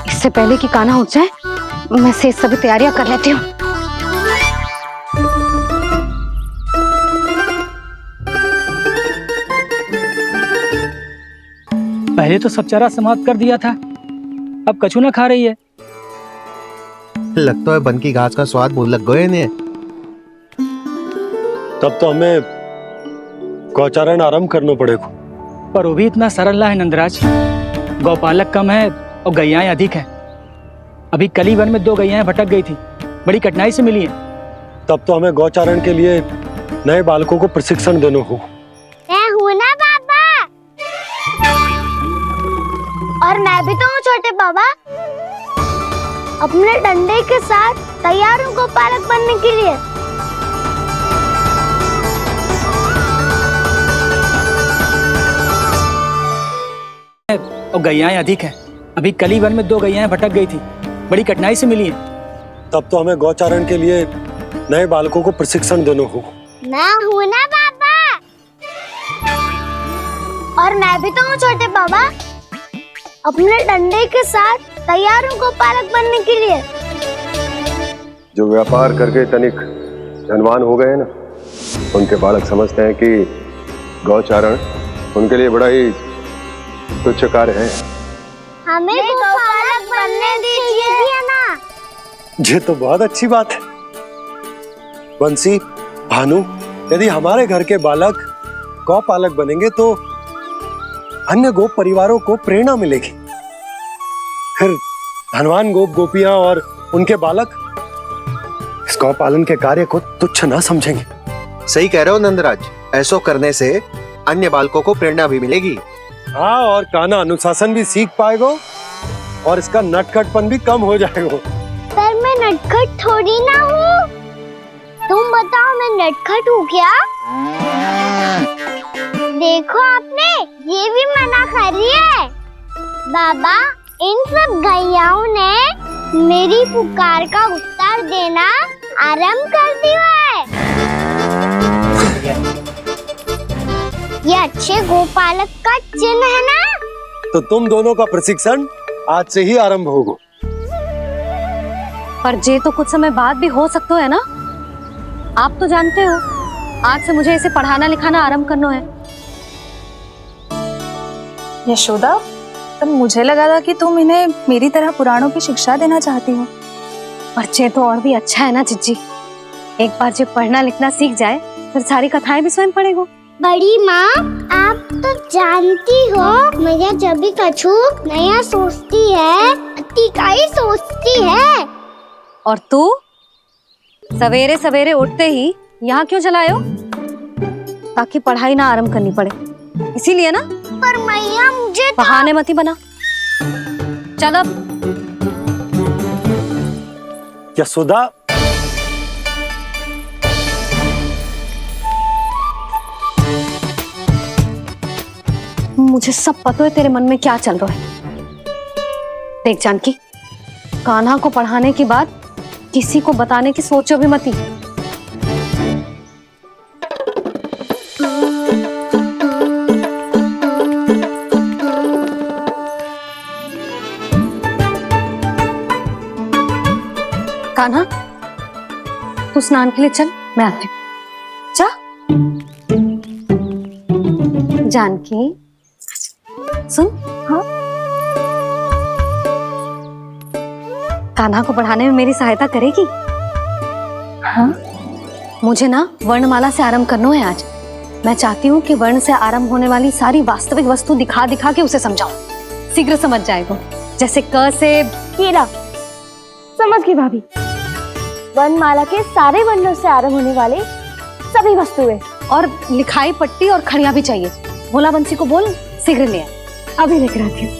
इससे पहले कि कान्हा उठ जाए, मैं से सभी तैयारियां कर लेती हूँ। पहले तो सब चारा समाप्त कर दिया था, अब कछू ना खा रही है। लगता है बन की घास का स्वाद भूल लग गए ने। तब तो हमें गौचारण आरंभ करना पड़ेगा। पर वो भी इतना सरल है नंदराज। गौपालक कम है और गैयाएं अधिक है। अभी कली वन में 2 गैयाएं भटक गई थी, बड़ी कठिनाई से मिली है। तब तो हमें गौचारण के लिए नए बालकों को प्रशिक्षण देना हो। मैं हूँ ना बाबा, और मैं भी तो हूँ छोटे बाबा। अपने डंडे के साथ तैयार हूँ गौपालक बनने के लिए। और गैयाएं अधिक है। अभी कली वन में 2 गैयाएं भटक गई थी, बड़ी कठिनाई से मिली है। तब तो हमें गौचारण के लिए नए बालकों को प्रशिक्षण देना हो। मैं हूँ ना बाबा, और मैं भी तो हूँ छोटे बाबा। अपने डंडे के साथ तैयार हूँ गौपालक बनने के लिए। जो व्यापार करके तनिक धनवान हो गए ना, उनके बालक समझते हैं कि गौचारण उनके लिए बड़ा ही तुच्छ कार्य है। हमें गौपालक बनने दीजिए ना। ये तो बहुत अच्छी बात है। बंसी, भानु, यदि हमारे घर के बालक गौपालक बनेंगे तो अन्य गोप परिवारों को प्रेरणा मिलेगी। फिर धनवान गोप गोपियां और उनके बालक इस गौपालन के कार्य को तुच्छ ना समझेंगे। सही कह रहे हो नंदराज, ऐसा करने से अन्य बालकों को प्रेरणा भी मिलेगी। हाँ, और कान्हा अनुशासन भी सीख पाएगा और इसका नटखटपन भी कम हो जाएगा। पर मैं नटखट थोड़ी ना हूँ। तुम बताओ, मैं नटखट हूँ क्या? देखो आपने ये भी मना कर रही है। बाबा, इन सब गैयाओं ने मेरी पुकार का उत्तर देना आरंभ कर दिया है। ये अच्छे गोपालक का चिन्ह है ना? तो तुम दोनों का प्रशिक्षण आज से ही आरंभ होगा। पर जे तो कुछ समय बाद भी हो सकता है ना। आप तो जानते हो, आज से मुझे इसे पढ़ाना लिखाना आरंभ करना है। यशोदा, तब मुझे लगा था कि तुम इन्हें मेरी तरह पुराणों की शिक्षा देना चाहती हो। पर जे तो और भी अच्छा है ना जिज्जी। एक बार जब पढ़ना लिखना सीख जाए, फिर सारी कथाएं भी स्वयं पढ़ेगा। बड़ी माँ, आप तो जानती हो, मैया जब भी कछु नया सोचती है, अतिका ही सोचती है। और तू सवेरे सवेरे उठते ही यहाँ क्यों चलाए हो? ताकि पढ़ाई ना आरंभ करनी पड़े, इसीलिए ना। पर मैया मुझे बहाने मती बना। चल अब। यशोदा, मुझे सब पता है तेरे मन में क्या चल रहा है। देख जानकी, कान्हा को पढ़ाने के बाद किसी को बताने की सोचो भी मती। कान्हा, तू स्नान के लिए चल, मैं आती हूँ। जा। जानकी, सुन। हाँ? कान्हा को पढ़ाने में मेरी सहायता करेगी? हाँ? मुझे ना वर्णमाला से आरंभ करना है आज। मैं चाहती हूँ कि वर्ण से आरंभ होने वाली सारी वास्तविक वस्तु दिखा दिखा के उसे समझाऊं। शीघ्र समझ जाएगा। जैसे क से केरा। समझ गई भाभी। वर्णमाला के सारे वर्णों से आरंभ होने वाले सभी वस्तुएं और लिखाई पट्टी और खड़िया भी चाहिए। भोला बंसी को बोल शीघ्र ले आए। अभी लेकर आती हूँ।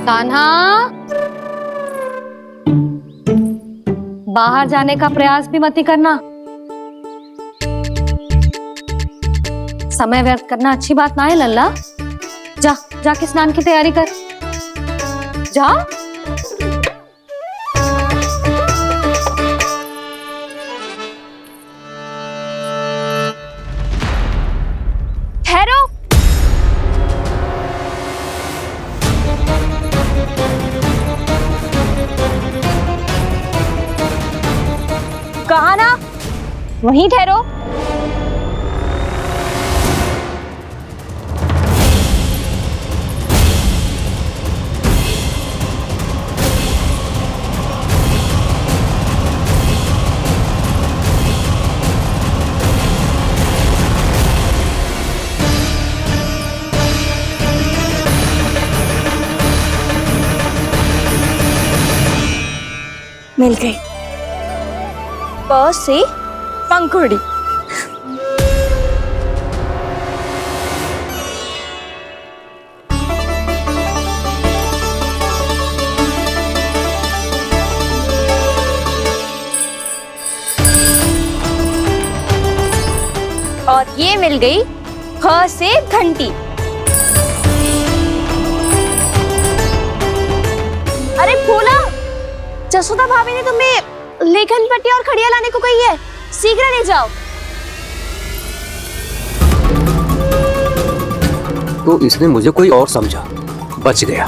कान्हा, बाहर जाने का प्रयास भी मत ही करना। समय व्यर्थ करना अच्छी बात ना है लल्ला। जा जाके स्नान की तैयारी कर। जा। ठहरो। कहा ना, वहीं ठहरो। मिल गई। प से पंखुड़ी। और ये मिल गई ह से घंटी। अरे भोला, जसोदा भाभी ने तुम्हें लेखन पट्टी और खड़िया लाने को कही है, शीघ्र ले जाओ। तो इसने मुझे कोई और समझा, बच गया।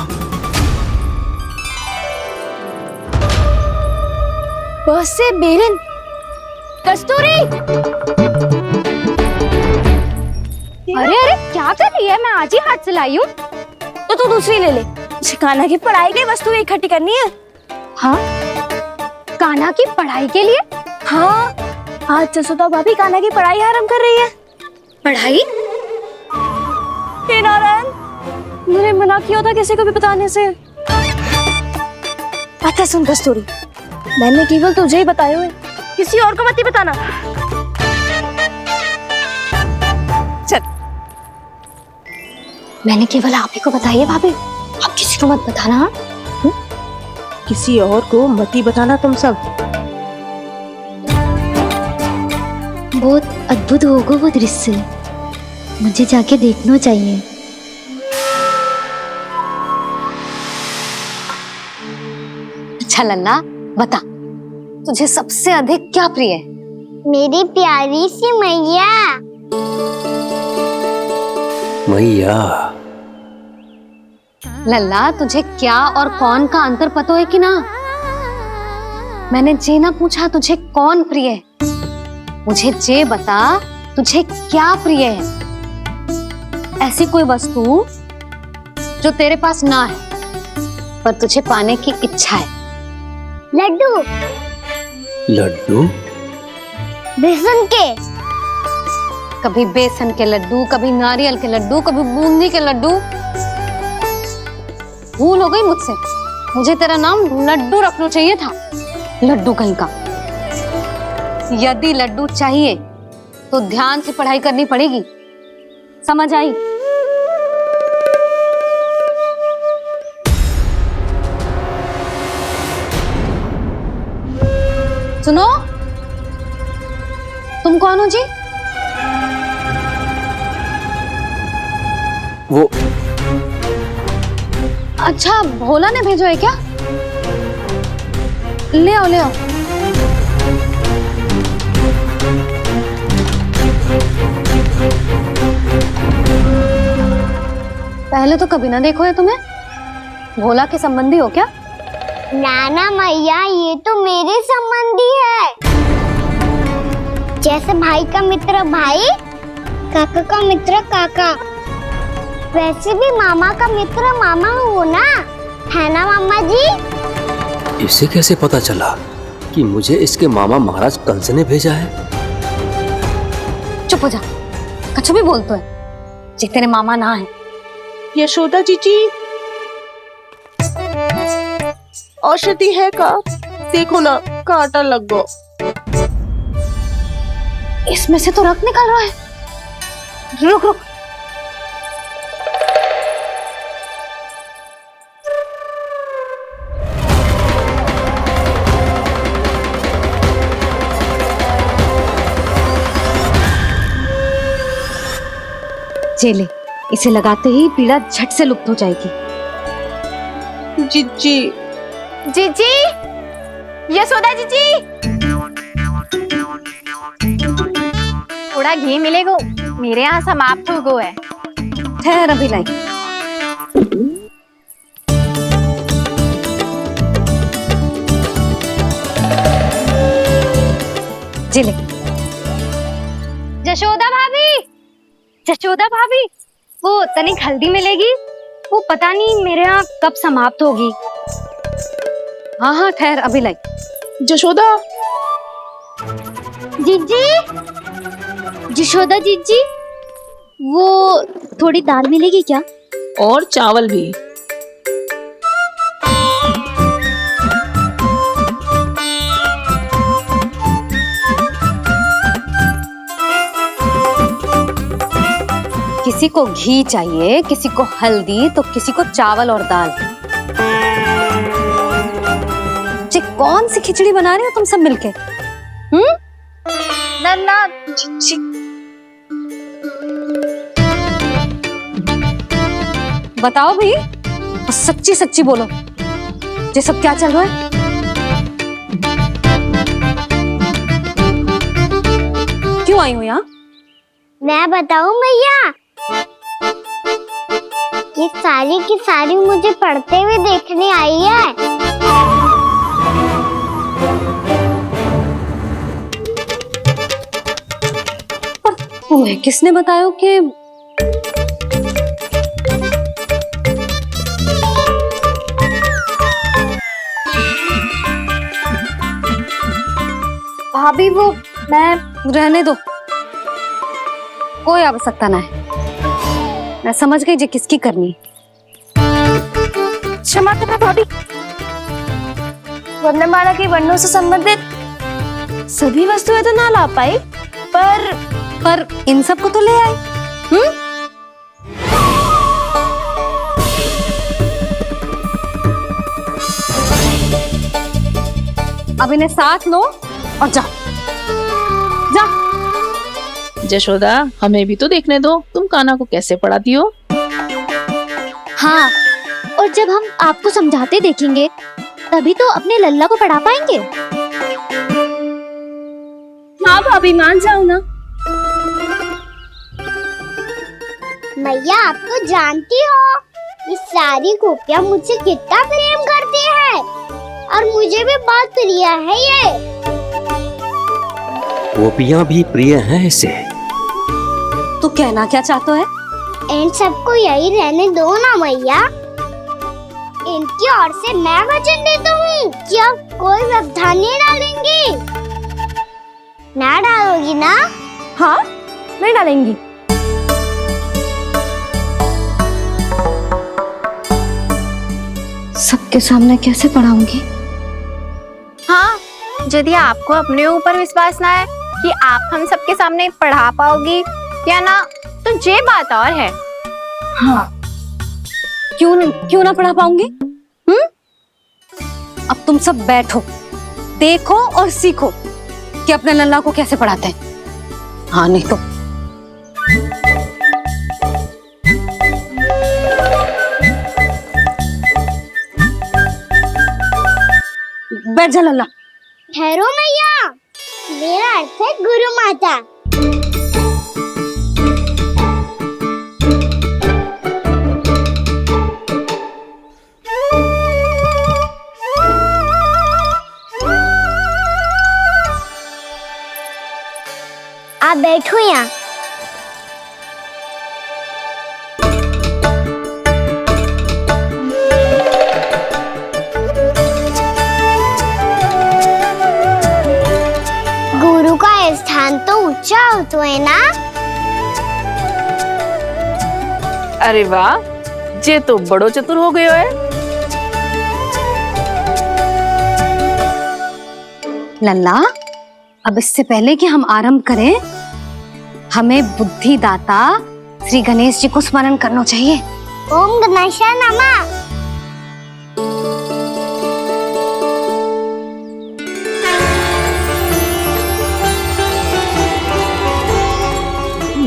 बस से बेलन। कस्तूरी, अरे अरे क्या कर रही है? मैं आज ही हाथ से लाई हूँ। तो तू दूसरी ले ले। कान्हा की पढ़ाई की वस्तु इकट्ठी करनी है। हाँ, कान्हा की पढ़ाई के लिए? हाँ, आज जसोदा भाभी कान्हा की पढ़ाई आरंभ कर रही है। पढ़ाई? हे नारायण, मैंने मना किया था किसी को भी बताने से। अच्छा सुन कस्तूरी, मैंने केवल तुझे ही बताए हुए, किसी और को मत ही बताना। चल। मैंने केवल आप ही को बताई है भाभी, आप किसी को मत बताना। हाँ? किसी और को मत ही बताना तुम सब। बहुत अद्भुत होगा वो दृश्य, मुझे जाके देखना चाहिए। अच्छा लल्ला, बता तुझे सबसे अधिक क्या प्रिय है? मेरी प्यारी सी मैया। मैया। लल्ला, तुझे क्या और कौन का अंतर पता है कि ना? मैंने जे ना पूछा तुझे कौन प्रिय है, मुझे जे बता तुझे क्या प्रिय है। ऐसी कोई वस्तु जो तेरे पास ना है पर तुझे पाने की इच्छा है। लड्डू। लड्डू? बेसन के। कभी बेसन के लड्डू, कभी नारियल के लड्डू, कभी बूंदी के लड्डू। भूल हो गई मुझसे, मुझे तेरा नाम लड्डू रखना चाहिए था। लड्डू कहीं का। यदि लड्डू चाहिए तो ध्यान से पढ़ाई करनी पड़ेगी, समझ आई? सुनो, तुम कौन हो जी? वो अच्छा, भोला ने भेजो है क्या? ले आओ ले आओ। पहले तो कभी ना देखो है तुम्हें। भोला के संबंधी हो क्या? नाना मैया, ये तो मेरे संबंधी है। जैसे भाई का मित्र भाई, काका का मित्र काका, वैसे भी मामा का मित्र मामा हो ना, है ना मामा जी? इसे कैसे पता चला कि मुझे इसके मामा महाराज कंस ने भेजा है? चुप हो जा, कछु भी बोलते है जे तेरे मामा ना है। यशोदा जीजी, औषधि है का? देखो ना, कांटा लग गो। इसमें से तो रक्त निकल रहा है। रुक रुक, चले, इसे लगाते ही पीड़ा झट से लुप्त हो जाएगी। जीजी, जीजी, यशोदा जीजी, थोड़ा घी मिलेगा, मेरे यहाँ समाप्त हो गया है। ठहर अभी लाई। जिले। जशोदा भाभी, जशोदा भाभी, वो तनिक हल्दी मिलेगी? वो पता नहीं मेरे यहाँ कब समाप्त होगी। हाँ हाँ ठहर अभी लाई। जशोदा, जीजी, जशोदा जीजी, वो थोड़ी दाल मिलेगी क्या? और चावल भी। किसी को घी चाहिए, किसी को हल्दी, तो किसी को चावल और दाल। जी कौन सी खिचड़ी बना रही हो तुम सब मिलके? नन्ना, बताओ भाई, और सच्ची सच्ची बोलो, ये सब क्या चल रहा है? क्यों आई हो यहाँ? मैं बताऊं भैया, ये सारी की सारी मुझे पढ़ते हुए देखने आई है। तुम्हें किसने बताया कि भाभी वो मैं रहने दो, कोई आवश्यकता ना है। मैं समझ गई जी किसकी करनी। क्षमा करना भाभी, वर्णमाला के वर्णों से संबंधित सभी वस्तुएं तो ना ला पाई, पर इन सब को तो ले आए। अब इन्हें साथ लो और जाओ। जा। जशोदा, हमें भी तो देखने दो, तुम कान्हा को कैसे पढ़ाती हो। हाँ, और जब हम आपको समझाते देखेंगे तभी तो अपने लल्ला को पढ़ा पाएंगे। हाँ भाभी, मान जाओ ना। मैया, आप तो जानती हो ये सारी गोपियां मुझसे कितना प्रेम करती है, और मुझे भी बहुत प्रिय है ये। गोपियां भी प्रिय हैं इसे। तू कहना क्या चाहता है? इन सबको यही रहने दो ना मैया। इनकी ओर से मैं वचन देता हूँ कि अब कोई व्यवधान नहीं डालेंगी। ना डालोगी ना? हाँ, मैं डालेंगी। सबके सामने कैसे पढ़ाऊंगी? हाँ, यदि आपको अपने ऊपर विश्वास ना है कि आप हम सबके सामने पढ़ा पाओगी या ना, तो ये बात और है। हाँ, क्यों ना पढ़ा पाऊंगी? अब तुम सब बैठो, देखो और सीखो कि अपने लल्ला को कैसे पढ़ाते हैं। हाँ, नहीं तो बैठ जा लल्ला। ठहरो मैया, मेरा अर्थ है गुरु माता। आप बैठो यहाँ। गुरु का स्थान तो ऊंचा होता है ना? अरे वाह, जे तो बड़ो चतुर हो गयो है। लल्ला, अब इससे पहले कि हम आरंभ करें, हमें बुद्धिदाता श्री गणेश जी को स्मरण करना चाहिए। ओम गणेशाय नमः।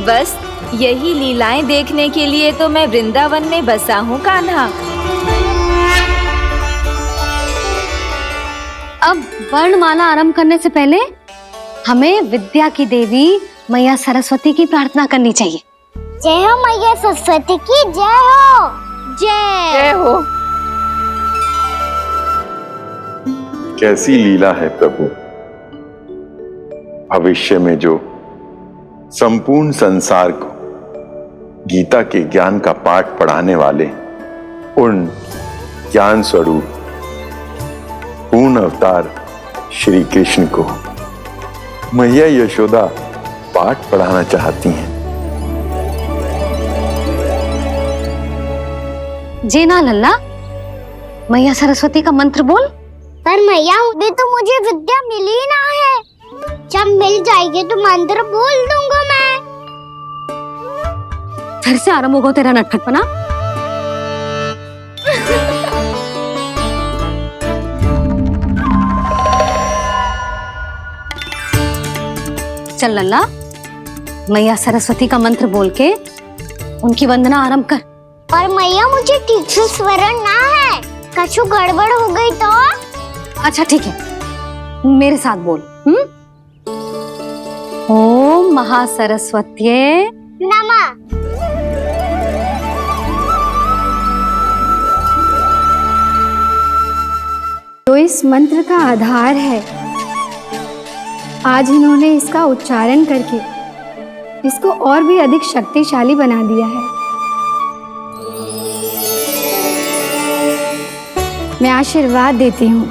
बस यही लीलाएं देखने के लिए तो मैं वृंदावन में बसा हूँ कान्हा। अब वर्णमाला आरंभ करने से पहले हमें विद्या की देवी मैया सरस्वती की प्रार्थना करनी चाहिए। जय हो मैया सरस्वती की जय हो। जय हो। कैसी लीला है प्रभु। भविष्य में जो संपूर्ण संसार को गीता के ज्ञान का पाठ पढ़ाने वाले उन ज्ञान स्वरूप पूर्ण अवतार श्री कृष्ण को मैया यशोदा पाठ पढ़ाना चाहती हैं। जेना लल्ला, मैया सरस्वती का मंत्र बोल। पर मैया अभी तो मुझे विद्या मिली ना है। जब मिल जाएगी तो मंत्र बोल दूंगा मैं। फिर से आरंभ होगा तेरा नटखटपना। चल लल्ला, मैया सरस्वती का मंत्र बोल के उनकी वंदना आरंभ कर। पर मैया मुझे ठीक से स्मरण ना है, कछु गड़बड़ हो गई तो? अच्छा ठीक है, मेरे साथ बोल। ओम महासरस्वत्ये नमः। जो इस मंत्र का आधार है, आज इन्होंने इसका उच्चारण करके इसको और भी अधिक शक्तिशाली बना दिया है। मैं आशीर्वाद देती हूँ,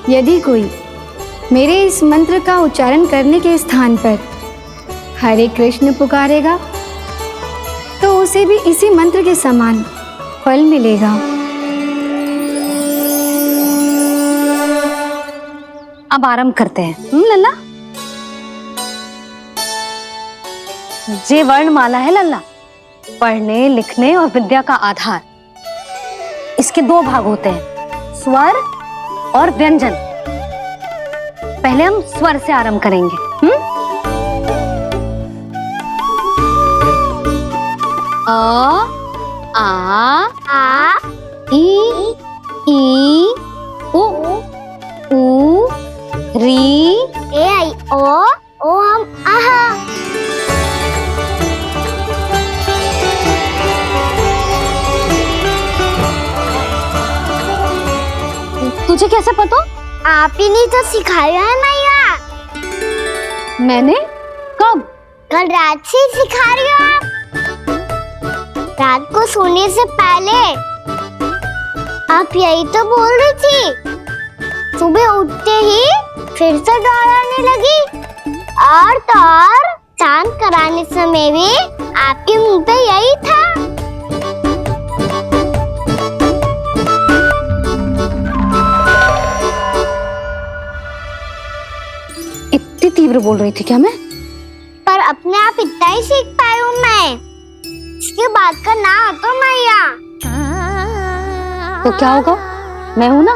यदि कोई मेरे इस मंत्र का उच्चारण करने के स्थान पर हरे कृष्ण पुकारेगा तो उसे भी इसी मंत्र के समान फल मिलेगा। अब आरंभ करते हैं। लल्ला, जे वर्णमाला है लल्ला, पढ़ने लिखने और विद्या का आधार। इसके दो भाग होते हैं, स्वर और व्यंजन। पहले हम स्वर से आरंभ करेंगे। अ, आ, ई, उ, री, ए आई ओ हम आहा। तुझे कैसे पता? आप ही ने तो सिखाया है मैया। मैंने? कब? कल रात से सिखा रही हो आप। रात को सोने से पहले आप यही तो बोल रही थी। सुबह उठते ही फिर से दोहराने लगी, और तो और स्नान कराने समय भी आपके मुंह पे यही था। इतनी तीव्र बोल रही थी क्या मैं? पर अपने आप इतना ही सीख पाई हूँ मैं। इसके बाद का ना तो मैया। तो क्या होगा? मैं हूं ना,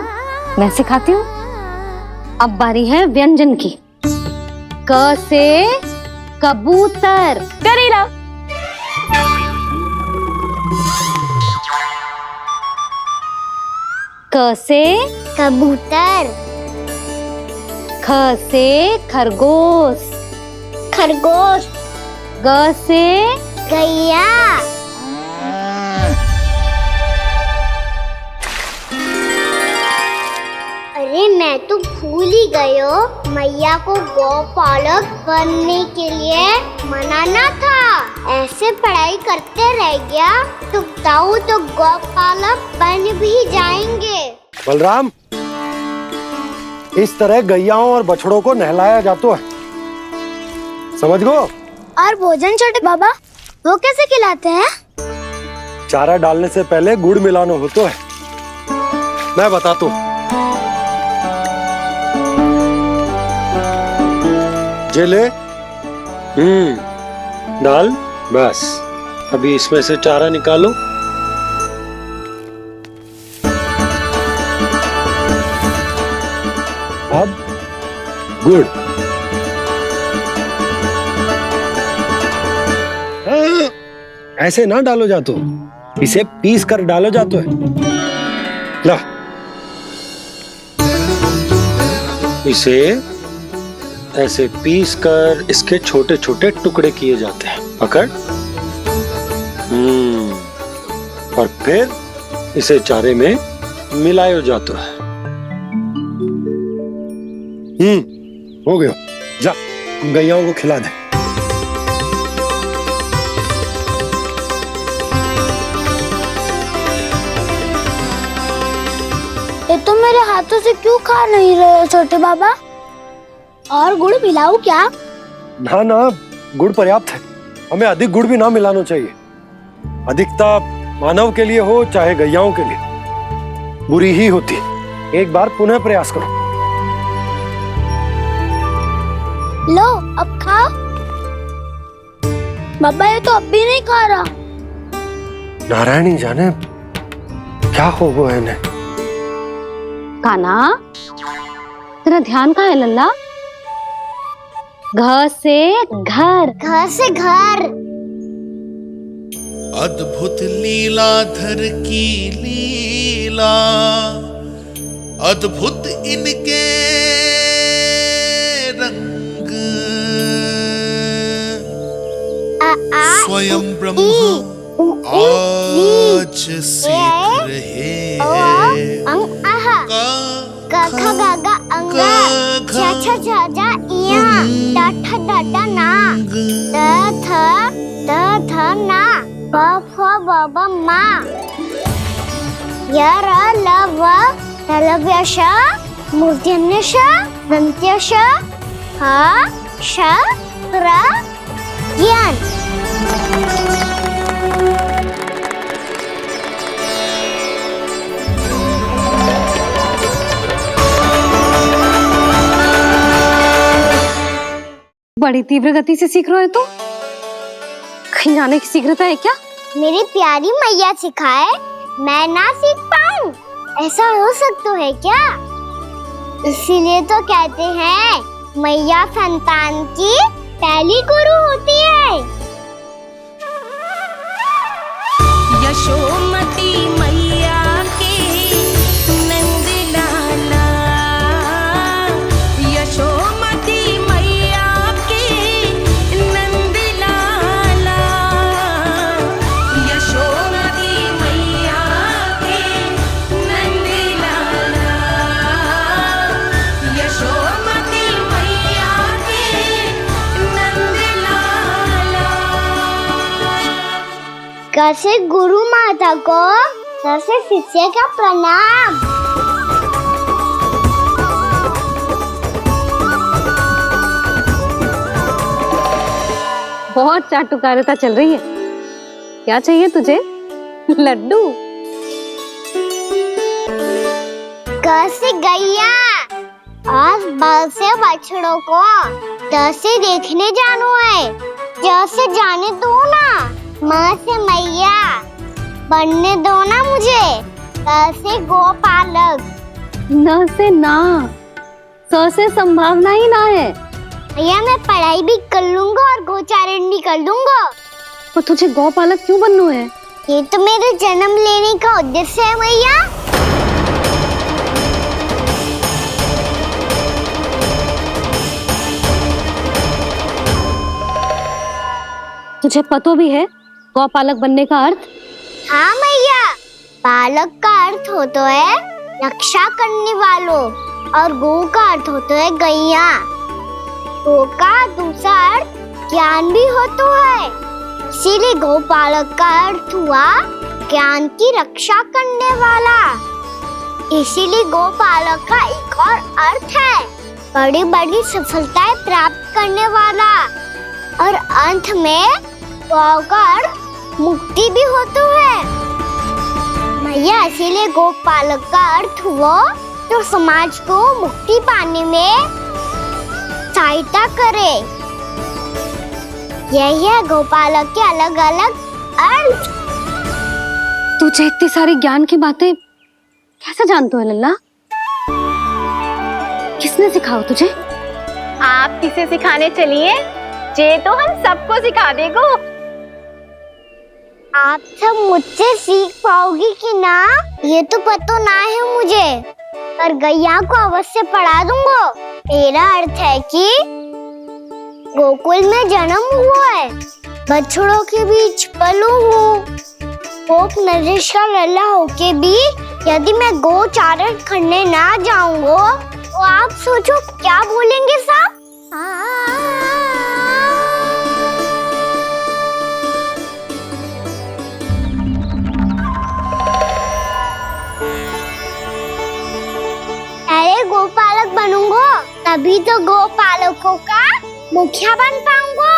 मैं सिखाती हूँ। अब बारी है व्यंजन की। क से कबूतर। करेला। क से कबूतर। ख से खरगोश। खरगोश। ग से गैया। अरे मैं तो भूल ही गई हो, मैया को गौपालक बनने के लिए मनाना था। ऐसे पढ़ाई करते रह गया तो ताऊ तो गौपालक बन भी जाएंगे। बलराम, इस तरह गैयाओं और बछड़ों को नहलाया जाता है, समझ गो? और भोजन छोटे बाबा, वो कैसे खिलाते हैं? चारा डालने से पहले गुड़ मिलाना होता है। मैं बताता हूँ। जे ले, दाल बस, अभी इसमें से चारा निकालो। अब गुड़, ऐसे ना डालो जातो, इसे पीस कर डालो जातो है। ला, इसे ऐसे पीस कर इसके छोटे छोटे टुकड़े किए जाते हैं। पकड़। और फिर इसे चारे में मिलायो जाता है। हो गया, जा गैयाओं को खिला दे। ये तो मेरे हाथों से क्यों खा नहीं रहे छोटे बाबा? और गुड़ मिलाऊं क्या? ना ना, गुड़ पर्याप्त है। हमें अधिक गुड़ भी ना मिलाना चाहिए। अधिकता मानव के लिए हो चाहे गैयाओं के लिए बुरी ही होती। एक बार पुनः प्रयास करो। लो अब खाओ। बाबा ये तो अब भी नहीं खा रहा। नारायणी जाने क्या हो गया है इन्हें। कान्हा, तेरा ध्यान कहाँ है लल्ला? घर से घर, घर से घर। अद्भुत लीलाधर की लीला, अद्भुत इनके रंग, स्वयं ब्रह्मा आज सीख रहे हैं। क ख ग घ अंग, छ छ झ झ इया, ट ठ ड ड ना, त थ ना, प फ ब ब मा, य र ल व तलव्य श, मूर्धन्य श, दन्त्य श, ह श र ज्ञान। बड़ी तीव्र गति से सीख रहे हो तो कहीं आने की शीघ्रता है क्या? मेरी प्यारी मैया सिखाए, मैं ना सीख पाऊं, ऐसा हो सकता है क्या? इसीलिए तो कहते हैं मैया संतान की पहली गुरु होती है। यशोमती मैया के नंद लाला, यशोमती मैया के नंद लाला, यशोमती मैया के नंद लाला, यशोमती मैया के नंद लाला। कैसे गुरु माता को, कैसे शिष्य का प्रणाम। बहुत चाटुकारिता चल रही है। क्या चाहिए तुझे? लड्डू? कैसे गैया आज बल से बछड़ों को कैसे देखने जानो है, जैसे जाने दो ना, माँ से मैया बनने दो ना मुझे, कैसे गोपालक। न से ना, स से संभावना ही ना है। भैया मैं पढ़ाई भी कर लूंगा और गोचारण भी कर दूंगा। और तुझे गौपालक क्यों बनना है? ये तो मेरे जन्म लेने का उद्देश्य है भैया। तुझे पतो भी है गौपालक बनने का अर्थ? हाँ मैया, पालक का अर्थ होता है रक्षा करने वालों, और गौ का अर्थ होता है गैया। गौ का दूसरा अर्थ ज्ञान भी होता है, इसीलिए गौपालक का अर्थ हुआ ज्ञान की रक्षा करने वाला। इसीलिए गौपालक का एक और अर्थ है बड़ी बड़ी सफलताएं प्राप्त करने वाला, और अंत में गौ का अर्थ मुक्ति भी होता है। भैया इसीलिए गोपालक का अर्थ हुआ जो समाज को मुक्ति पाने में सहायता करे। यही है गोपालक के अलग अलग अर्थ। तुझे इतनी सारी ज्ञान की बातें कैसे जानते हो लल्ला? किसने सिखाओ तुझे? आप किसे सिखाने चलिए, जे तो हम सबको सिखा देगो। आप सब मुझसे सीख पाओगी कि ना ये तो पता ना है मुझे, पर गैया को अवश्य पढ़ा दूंगा। मेरा अर्थ है कि गोकुल में जन्म हुआ है, बछड़ों के बीच पलू हूँ। गोप नरेश का लल्ला होके भी यदि मैं गोचारण करने ना जाऊंगा तो आप सोचो क्या बोलेंगे साहब? अरे गोपालक बनूंगा तभी तो गोपालकों का मुखिया बन पाऊंगा।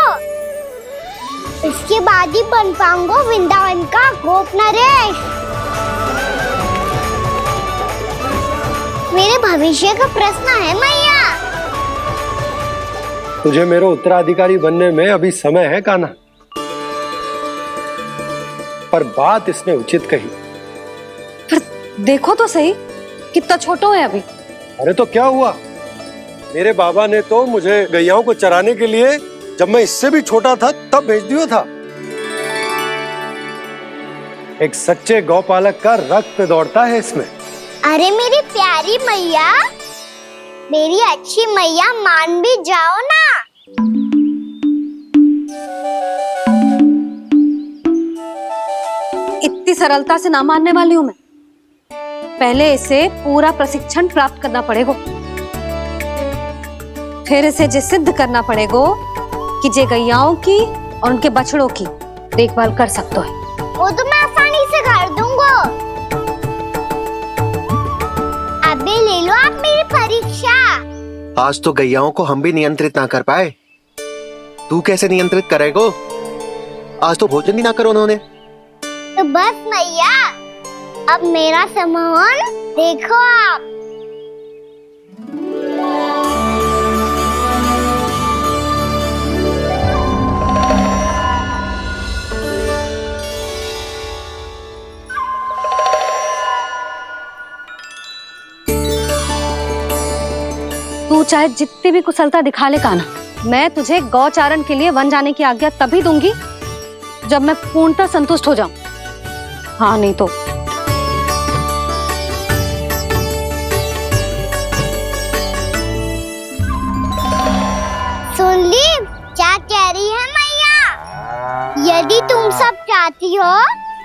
इसके बाद ही बन पाऊंगा वृंदावन का गोप नरेश। मेरे भविष्य का प्रश्न है मैया। तुझे मेरा उत्तराधिकारी बनने में अभी समय है कान्हा, पर बात इसने उचित कही। पर देखो तो सही, कितना छोटो है अभी। अरे तो क्या हुआ, मेरे बाबा ने तो मुझे गैयाओं को चराने के लिए जब मैं इससे भी छोटा था तब भेज दिया था। एक सच्चे गौपालक का रक्त दौड़ता है इसमें। अरे मेरी प्यारी मैया, मेरी अच्छी मैया, मान भी जाओ ना। इतनी सरलता से ना मानने वाली हूं मैं। पहले इसे पूरा प्रशिक्षण प्राप्त करना पड़ेगा, फिर इसे जे सिद्ध करना पड़ेगा कि जे गैयाओं की और उनके बछड़ों की देखभाल कर सकते है। वो तो मैं आसानी से कर दूंगा। अबे ले लो आप मेरी परीक्षा। आज तो गैयाओं को हम भी नियंत्रित ना कर पाए, तू कैसे नियंत्रित करेगो? आज तो भोजन ही ना करो उन्होंने। तो बस मैया, अब मेरा सम्मान देखो आप। तू चाहे जितनी भी कुशलता दिखा ले कान्हा, मैं तुझे गौचारण के लिए वन जाने की आज्ञा तभी दूंगी जब मैं पूर्णतः संतुष्ट हो जाऊं। हाँ नहीं तो सुन ली क्या कह रही है मैया? यदि तुम सब चाहती हो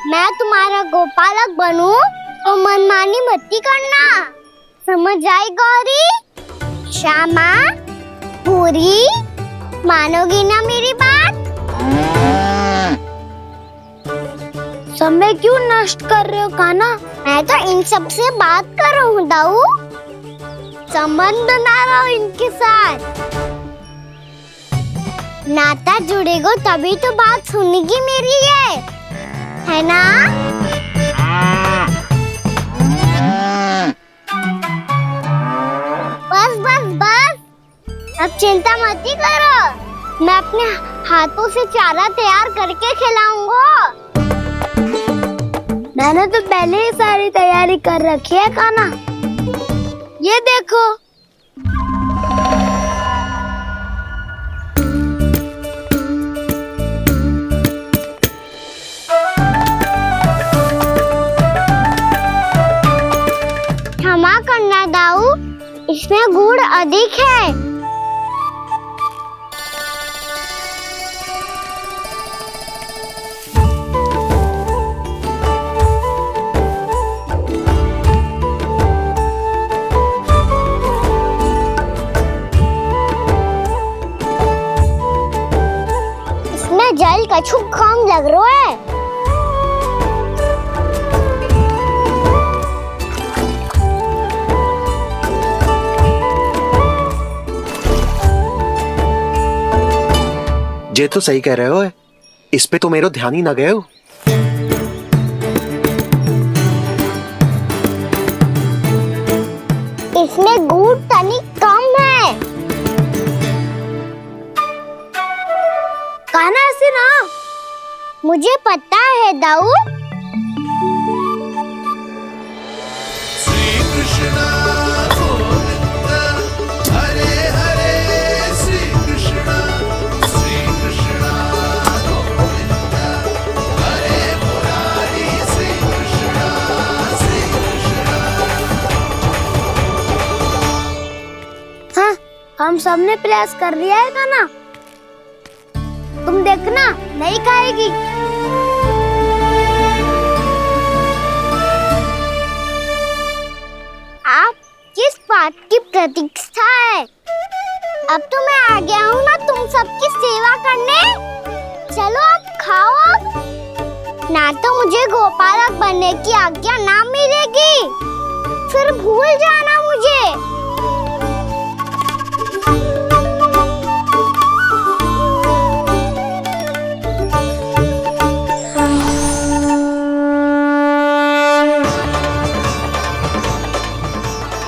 मैं तुम्हारा गोपालक बनूं तो मनमानी मत करना, समझ आई गौरी? श्यामा, पूरी, मानोगी ना मेरी बात? समय क्यों नष्ट कर रहे हो कान्हा? मैं तो इन सब से बात कर रहा हूँ दाऊ, संबंध बना रहा हूँ इनके साथ। नाता जुड़ेगा तभी तो बात सुनेगी मेरी, ये है ना? बस बस बस, अब चिंता मत ही करो, मैं अपने हाथों से चारा तैयार करके खिलाऊंगा। मैंने तो पहले ही सारी तैयारी कर रखी है कान्हा, ये देखो। क्षमा करना दाऊ, इसमें गुड़ अधिक है। इसमें जल कछु कम लग रहा है। ये तो सही कह रहे हो, इस पे तो मेरा ध्यान ही ना गए हो। इसमें गुड़ तनिक कम है। कान्हा दाऊ? श्री कृष्ण गोविंद हरे हरे श्री कृष्ण गोविंद हरे मुरारी श्री कृष्ण हाँ, हम सबने प्रयास कर लिया है खाना। तुम देखना नहीं खाएगी। आप किस बात की प्रतीक्षा है? अब तो मैं आ गया हूँ ना तुम सबकी सेवा करने। चलो अब खाओ अब। ना तो मुझे गोपालक बनने की आज्ञा ना मिलेगी, फिर भूल जाना मुझे।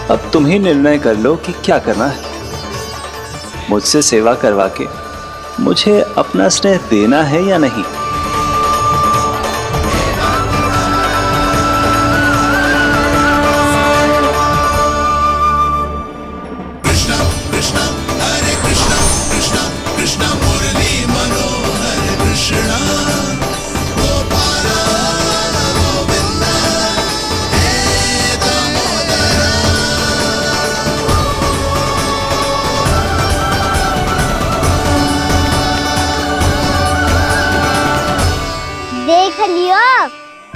अब तुम ही निर्णय कर लो कि क्या करना है। मुझसे सेवा करवा के मुझे अपना स्नेह देना है या नहीं। कृष्ण कृष्ण हरे कृष्ण कृष्ण कृष्ण मुरली मनोहर कृष्ण गोपाल गोविंद हे दामोदर। देख लियो,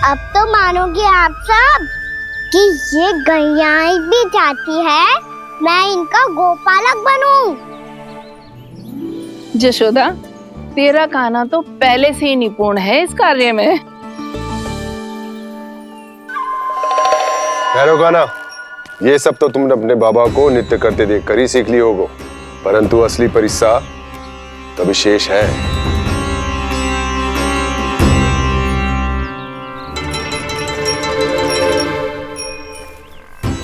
अब तो मानोगे आप सब कि ये गैयाएं भी चाहती है मैं इनका गोपालक बनूं। जशोदा, तेरा कान्हा तो पहले से ही निपुण है इस कार्य में। ठहरो कान्हा, ये सब तो तुमने अपने बाबा को नृत्य करते देखकर ही सीख ली होगो, परंतु असली परिस्सा तो विशेष है।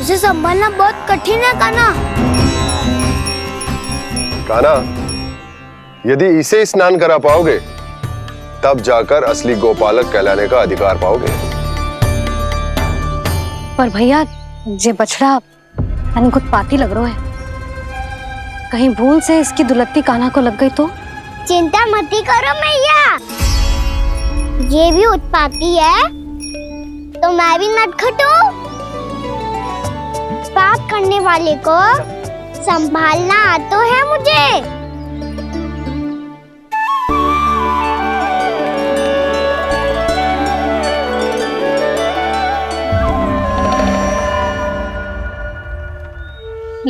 उसे संभालना बहुत कठिन है कान्हा। कान्हा, यदि इसे स्नान करा पाओगे तब जाकर असली गोपालक कहलाने का अधिकार पाओगे। पर भैया, ये बछड़ा उत्पाती लग रहा है। कहीं भूल से इसकी दुलत्ती कान्हा को लग गई तो? चिंता मत करो मैया, ये भी उत्पाती है तो मैं भी नटखट हूँ। पाप करने वाले को संभालना आता है मुझे।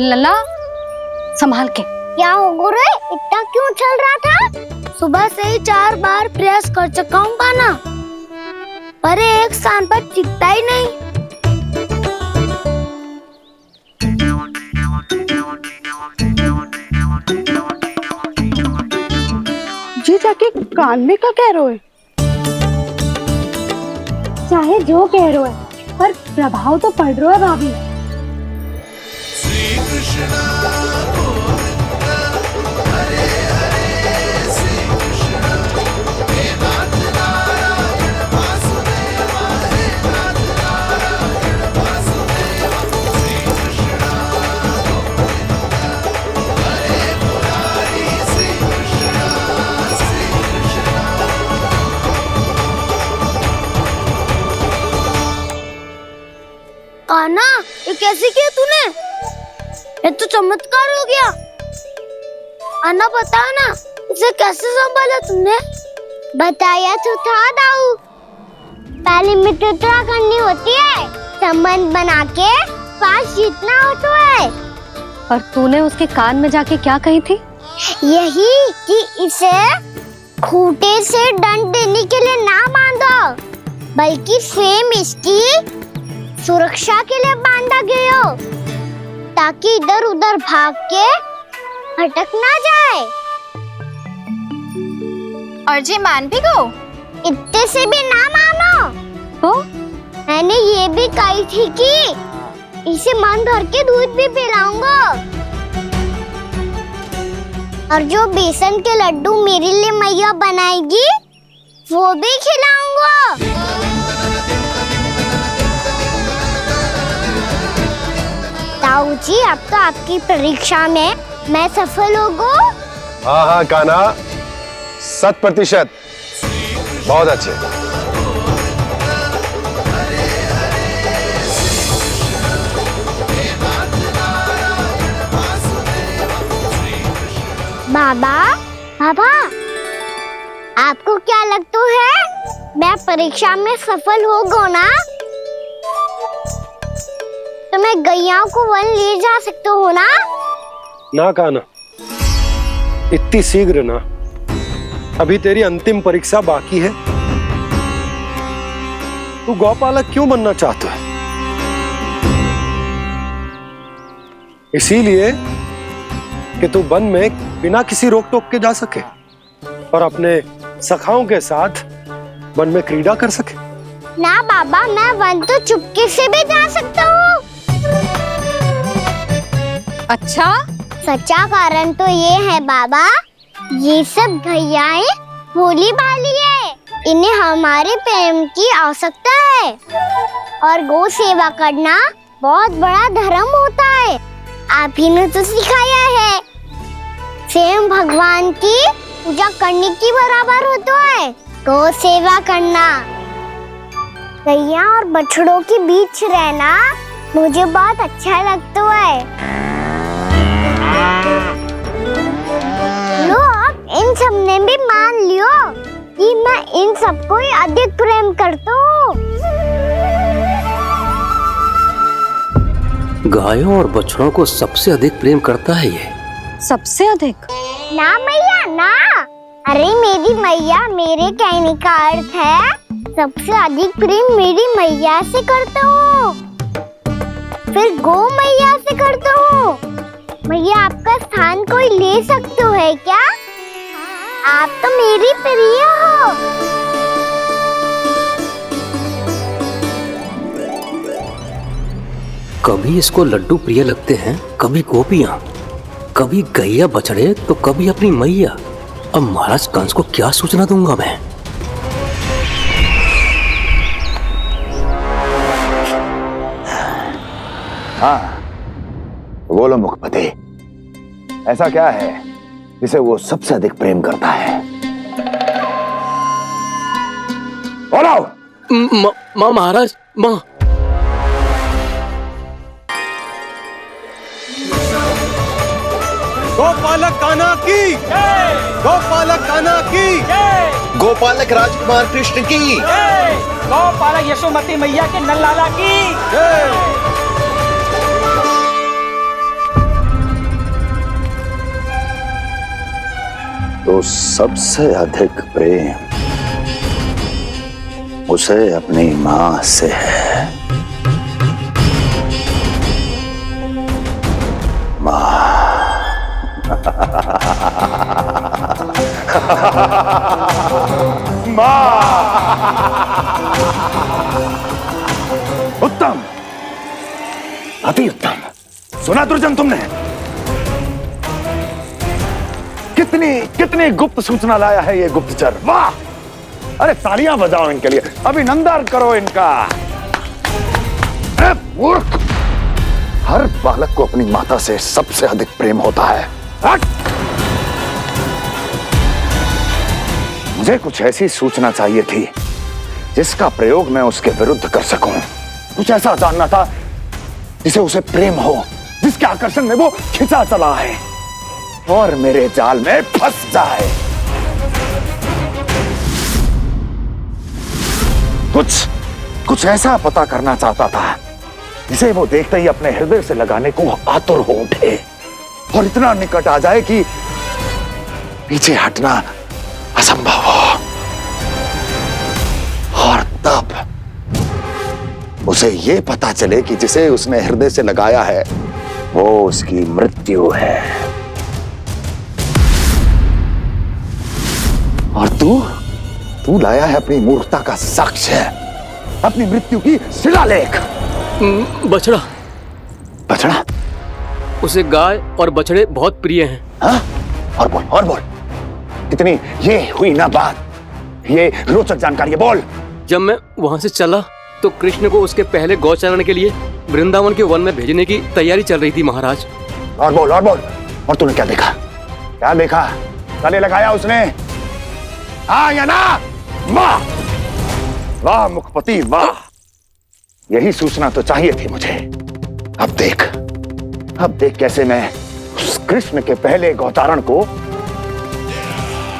लला, संभाल के। क्या हो गुरु, इतना क्यों चल रहा था? सुबह से ही 4 बार प्रयास कर चुका हूँ कान्हा, पर एक स्थान पर टिकता ही नहीं। जी जाके कान में का कह रहे हो? चाहे जो कह रहे हो, पर प्रभाव तो पड़ रहा है भाभी। श्री कृष्ण गोविंद हरे हरे श्री कृष्ण हे नाथ नारायण वासुदेव हे नाथ नारायण वासुदेव। श्री कृष्ण गोविंद हरे मुरारी श्री कृष्ण कान्हा, ये कैसे किया तूने? ये तो चमत्कार हो गया। अन्ना बता ना, इसे कैसे संभाला तुमने? बताया तो था दाऊ, पहले मित्रता करनी होती है, संबंध बना के पास जीतना होता है। और तूने उसके कान में जाके क्या कही थी? यही कि इसे खूंटे से दंड देने के लिए ना बांधो, बल्कि फ्रेम इसकी सुरक्षा के लिए बांधा गया हो, ताकि इधर उधर भाग के भटक ना जाए। और जी मान भी गो? इतने से भी ना मानो तो? मैंने ये भी कही थी कि इसे मन भर के दूध भी पिलाऊंगा, और जो बेसन के लड्डू मेरे लिए मैया बनाएगी वो भी खिलाऊंगा। हुआ। ताऊ जी, अब तो आपकी परीक्षा में मैं सफल हो गो। हाँ हाँ कान्हा, 100%। बहुत अच्छे। बाबा, बाबा, आपको क्या लगता है मैं परीक्षा में सफल हो गो ना? तो मैं गैयाओं को वन ले जा सकता हूँ ना? ना कान्हा, इतनी शीघ्र ना। अभी तेरी अंतिम परीक्षा बाकी है। तू गौपालक क्यों बनना चाहता है? इसीलिए कि तू वन में बिना किसी रोक टोक के जा सके और अपने सखाओं के साथ वन में क्रीड़ा कर सके। ना बाबा, मैं वन तो चुपके से भी जा सकता हूँ। अच्छा? सच्चा कारण तो ये है बाबा, ये सब गैयाएं भोली भाली है, इन्हें हमारे प्रेम की आवश्यकता है और गौ सेवा करना बहुत बड़ा धर्म होता है। आप ही ने तो सिखाया है, स्वयं भगवान की पूजा करने की बराबर होता है गौ सेवा करना। गैया और बछड़ों के बीच रहना मुझे बहुत अच्छा लगता है। लो, अब इन सब ने भी मान लियो कि मैं इन सबको ही अधिक प्रेम करता हूँ। गायों और बछड़ों को सबसे अधिक प्रेम करता है ये। सबसे अधिक? ना मैया ना, अरे मेरी मैया, मेरे कहने का अर्थ है सबसे अधिक प्रेम मेरी मैया से करता हूँ, फिर गौ मैया से करता हूँ। मैया, आपका स्थान कोई ले सकते है क्या? आप तो मेरी प्रिय हो। कभी इसको लड्डू प्रिय लगते हैं, कभी गोपियां, कभी गैया बछड़े, तो कभी अपनी मैया। अब महाराज कंस को क्या सूचना दूंगा मैं? हाँ, बोलो मुखपति, ऐसा क्या है जिसे वो सबसे अधिक प्रेम करता है? बोलो। माँ महाराज, माँ। गोपालक कान्हा की जय, गोपालक कान्हा की जय, गोपालक राजकुमार कृष्ण की जय, गोपालक यशोमती मैया के नललाला की जय। तो सबसे अधिक प्रेम उसे अपनी मां से है। मां। उत्तम, अति उत्तम। सुना दुर्जन तुमने? कितनी कितनी गुप्त सूचना लाया है ये गुप्तचर। वाह! अरे तालियां बजाओ इनके लिए, अभिनंदन करो इनका। मूर्ख! हर बालक को अपनी माता से सबसे अधिक प्रेम होता है। मुझे कुछ ऐसी सूचना चाहिए थी जिसका प्रयोग मैं उसके विरुद्ध कर सकूं। कुछ ऐसा जानना था जिसे उसे प्रेम हो, जिसके आकर्षण में वो खिंचा चला है और मेरे जाल में फंस जाए। कुछ ऐसा पता करना चाहता था जिसे वो देखते ही अपने हृदय से लगाने को आतुर हो उठे और इतना निकट आ जाए कि पीछे हटना असंभव हो। और तब उसे ये पता चले कि जिसे उसने हृदय से लगाया है वो उसकी मृत्यु है। और तू लाया है अपनी मूर्खता का साक्ष्य, अपनी मृत्यु की शिलालेख। बछड़ा। बछड़ा? उसे गाय और बछड़े बहुत प्रिय हैं। हाँ? और बोल। कितनी ये हुई ना बात, ये रोचक जानकारी है, बोल। जब मैं वहां से चला तो कृष्ण को उसके पहले गौचारण के लिए वृंदावन के वन में भेजने की तैयारी चल रही थी महाराज। और बोल और तूने क्या देखा? क्या देखा? गले लगाया उसने? हाँ या ना? वाह वाह मुखपति वाह, यही सूचना तो चाहिए थी मुझे। अब देख कैसे मैं उस कृष्ण के पहले गौतारण को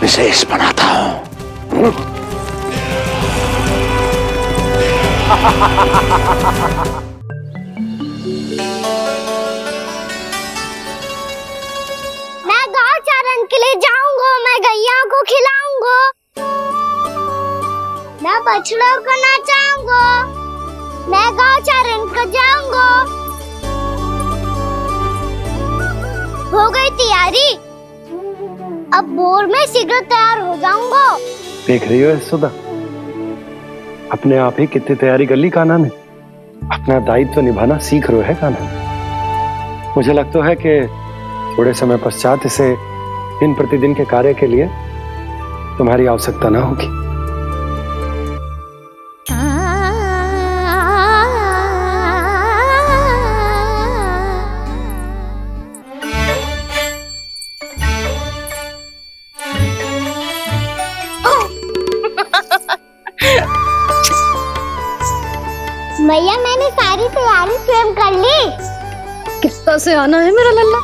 विशेष बनाता हूं। मैं गौचारण के लिए जाऊंगा, मैं गैया को खिलाऊंगा, मैं बछड़ों को नचाऊंगा, मैं गौचारण को जाऊंगा। हो गई तैयारी, अब भोर में शीघ्र तैयार हो जाऊंगा। देख रही हो यशोदा, अपने आप ही कितनी तैयारी कर ली कान्हा ने। अपना दायित्व निभाना सीख रहे है कान्हा। मुझे लगता है कि थोड़े समय पश्चात इसे दिन प्रतिदिन के कार्य के लिए तुम्हारी आवश्यकता ना होगी। भैया मैंने सारी तैयारी स्वयं कर ली। कितना से आना है मेरा लल्ला?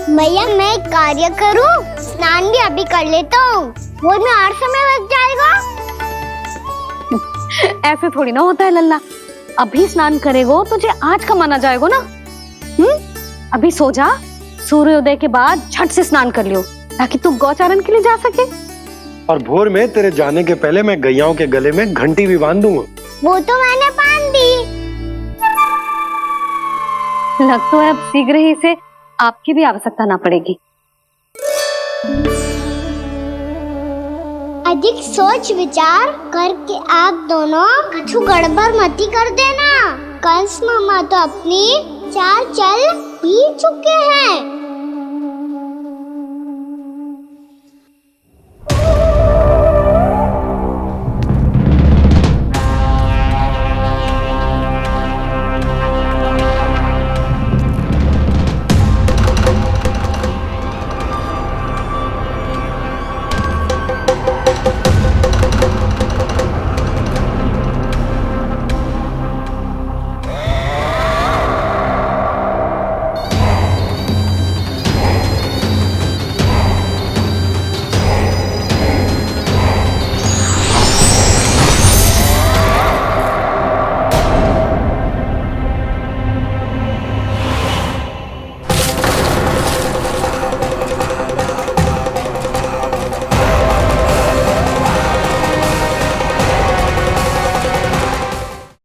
भैया मैं एक कार्य करूं, स्नान भी अभी कर लेता हूँ, वो में और समय लग जाएगा। ऐसे थोड़ी ना होता है लल्ला, अभी स्नान करेगो तुझे आज कमाना जाएगो ना। अभी सो जा, सूर्योदय के बाद झट से स्नान कर लियो ताकि तू गौचारण के लिए जा सके। और भोर में तेरे जाने के पहले मैं गैयाओं के गले में घंटी भी बांध दूंगा। वो तो मैंने बांध दी। लग तो है अब शीघ्र ही से आपकी भी आवश्यकता ना पड़ेगी। अधिक सोच विचार करके आप दोनों कछु गड़बड़ मती कर देना। कंस मामा तो अपनी चाल चल ही चुके हैं।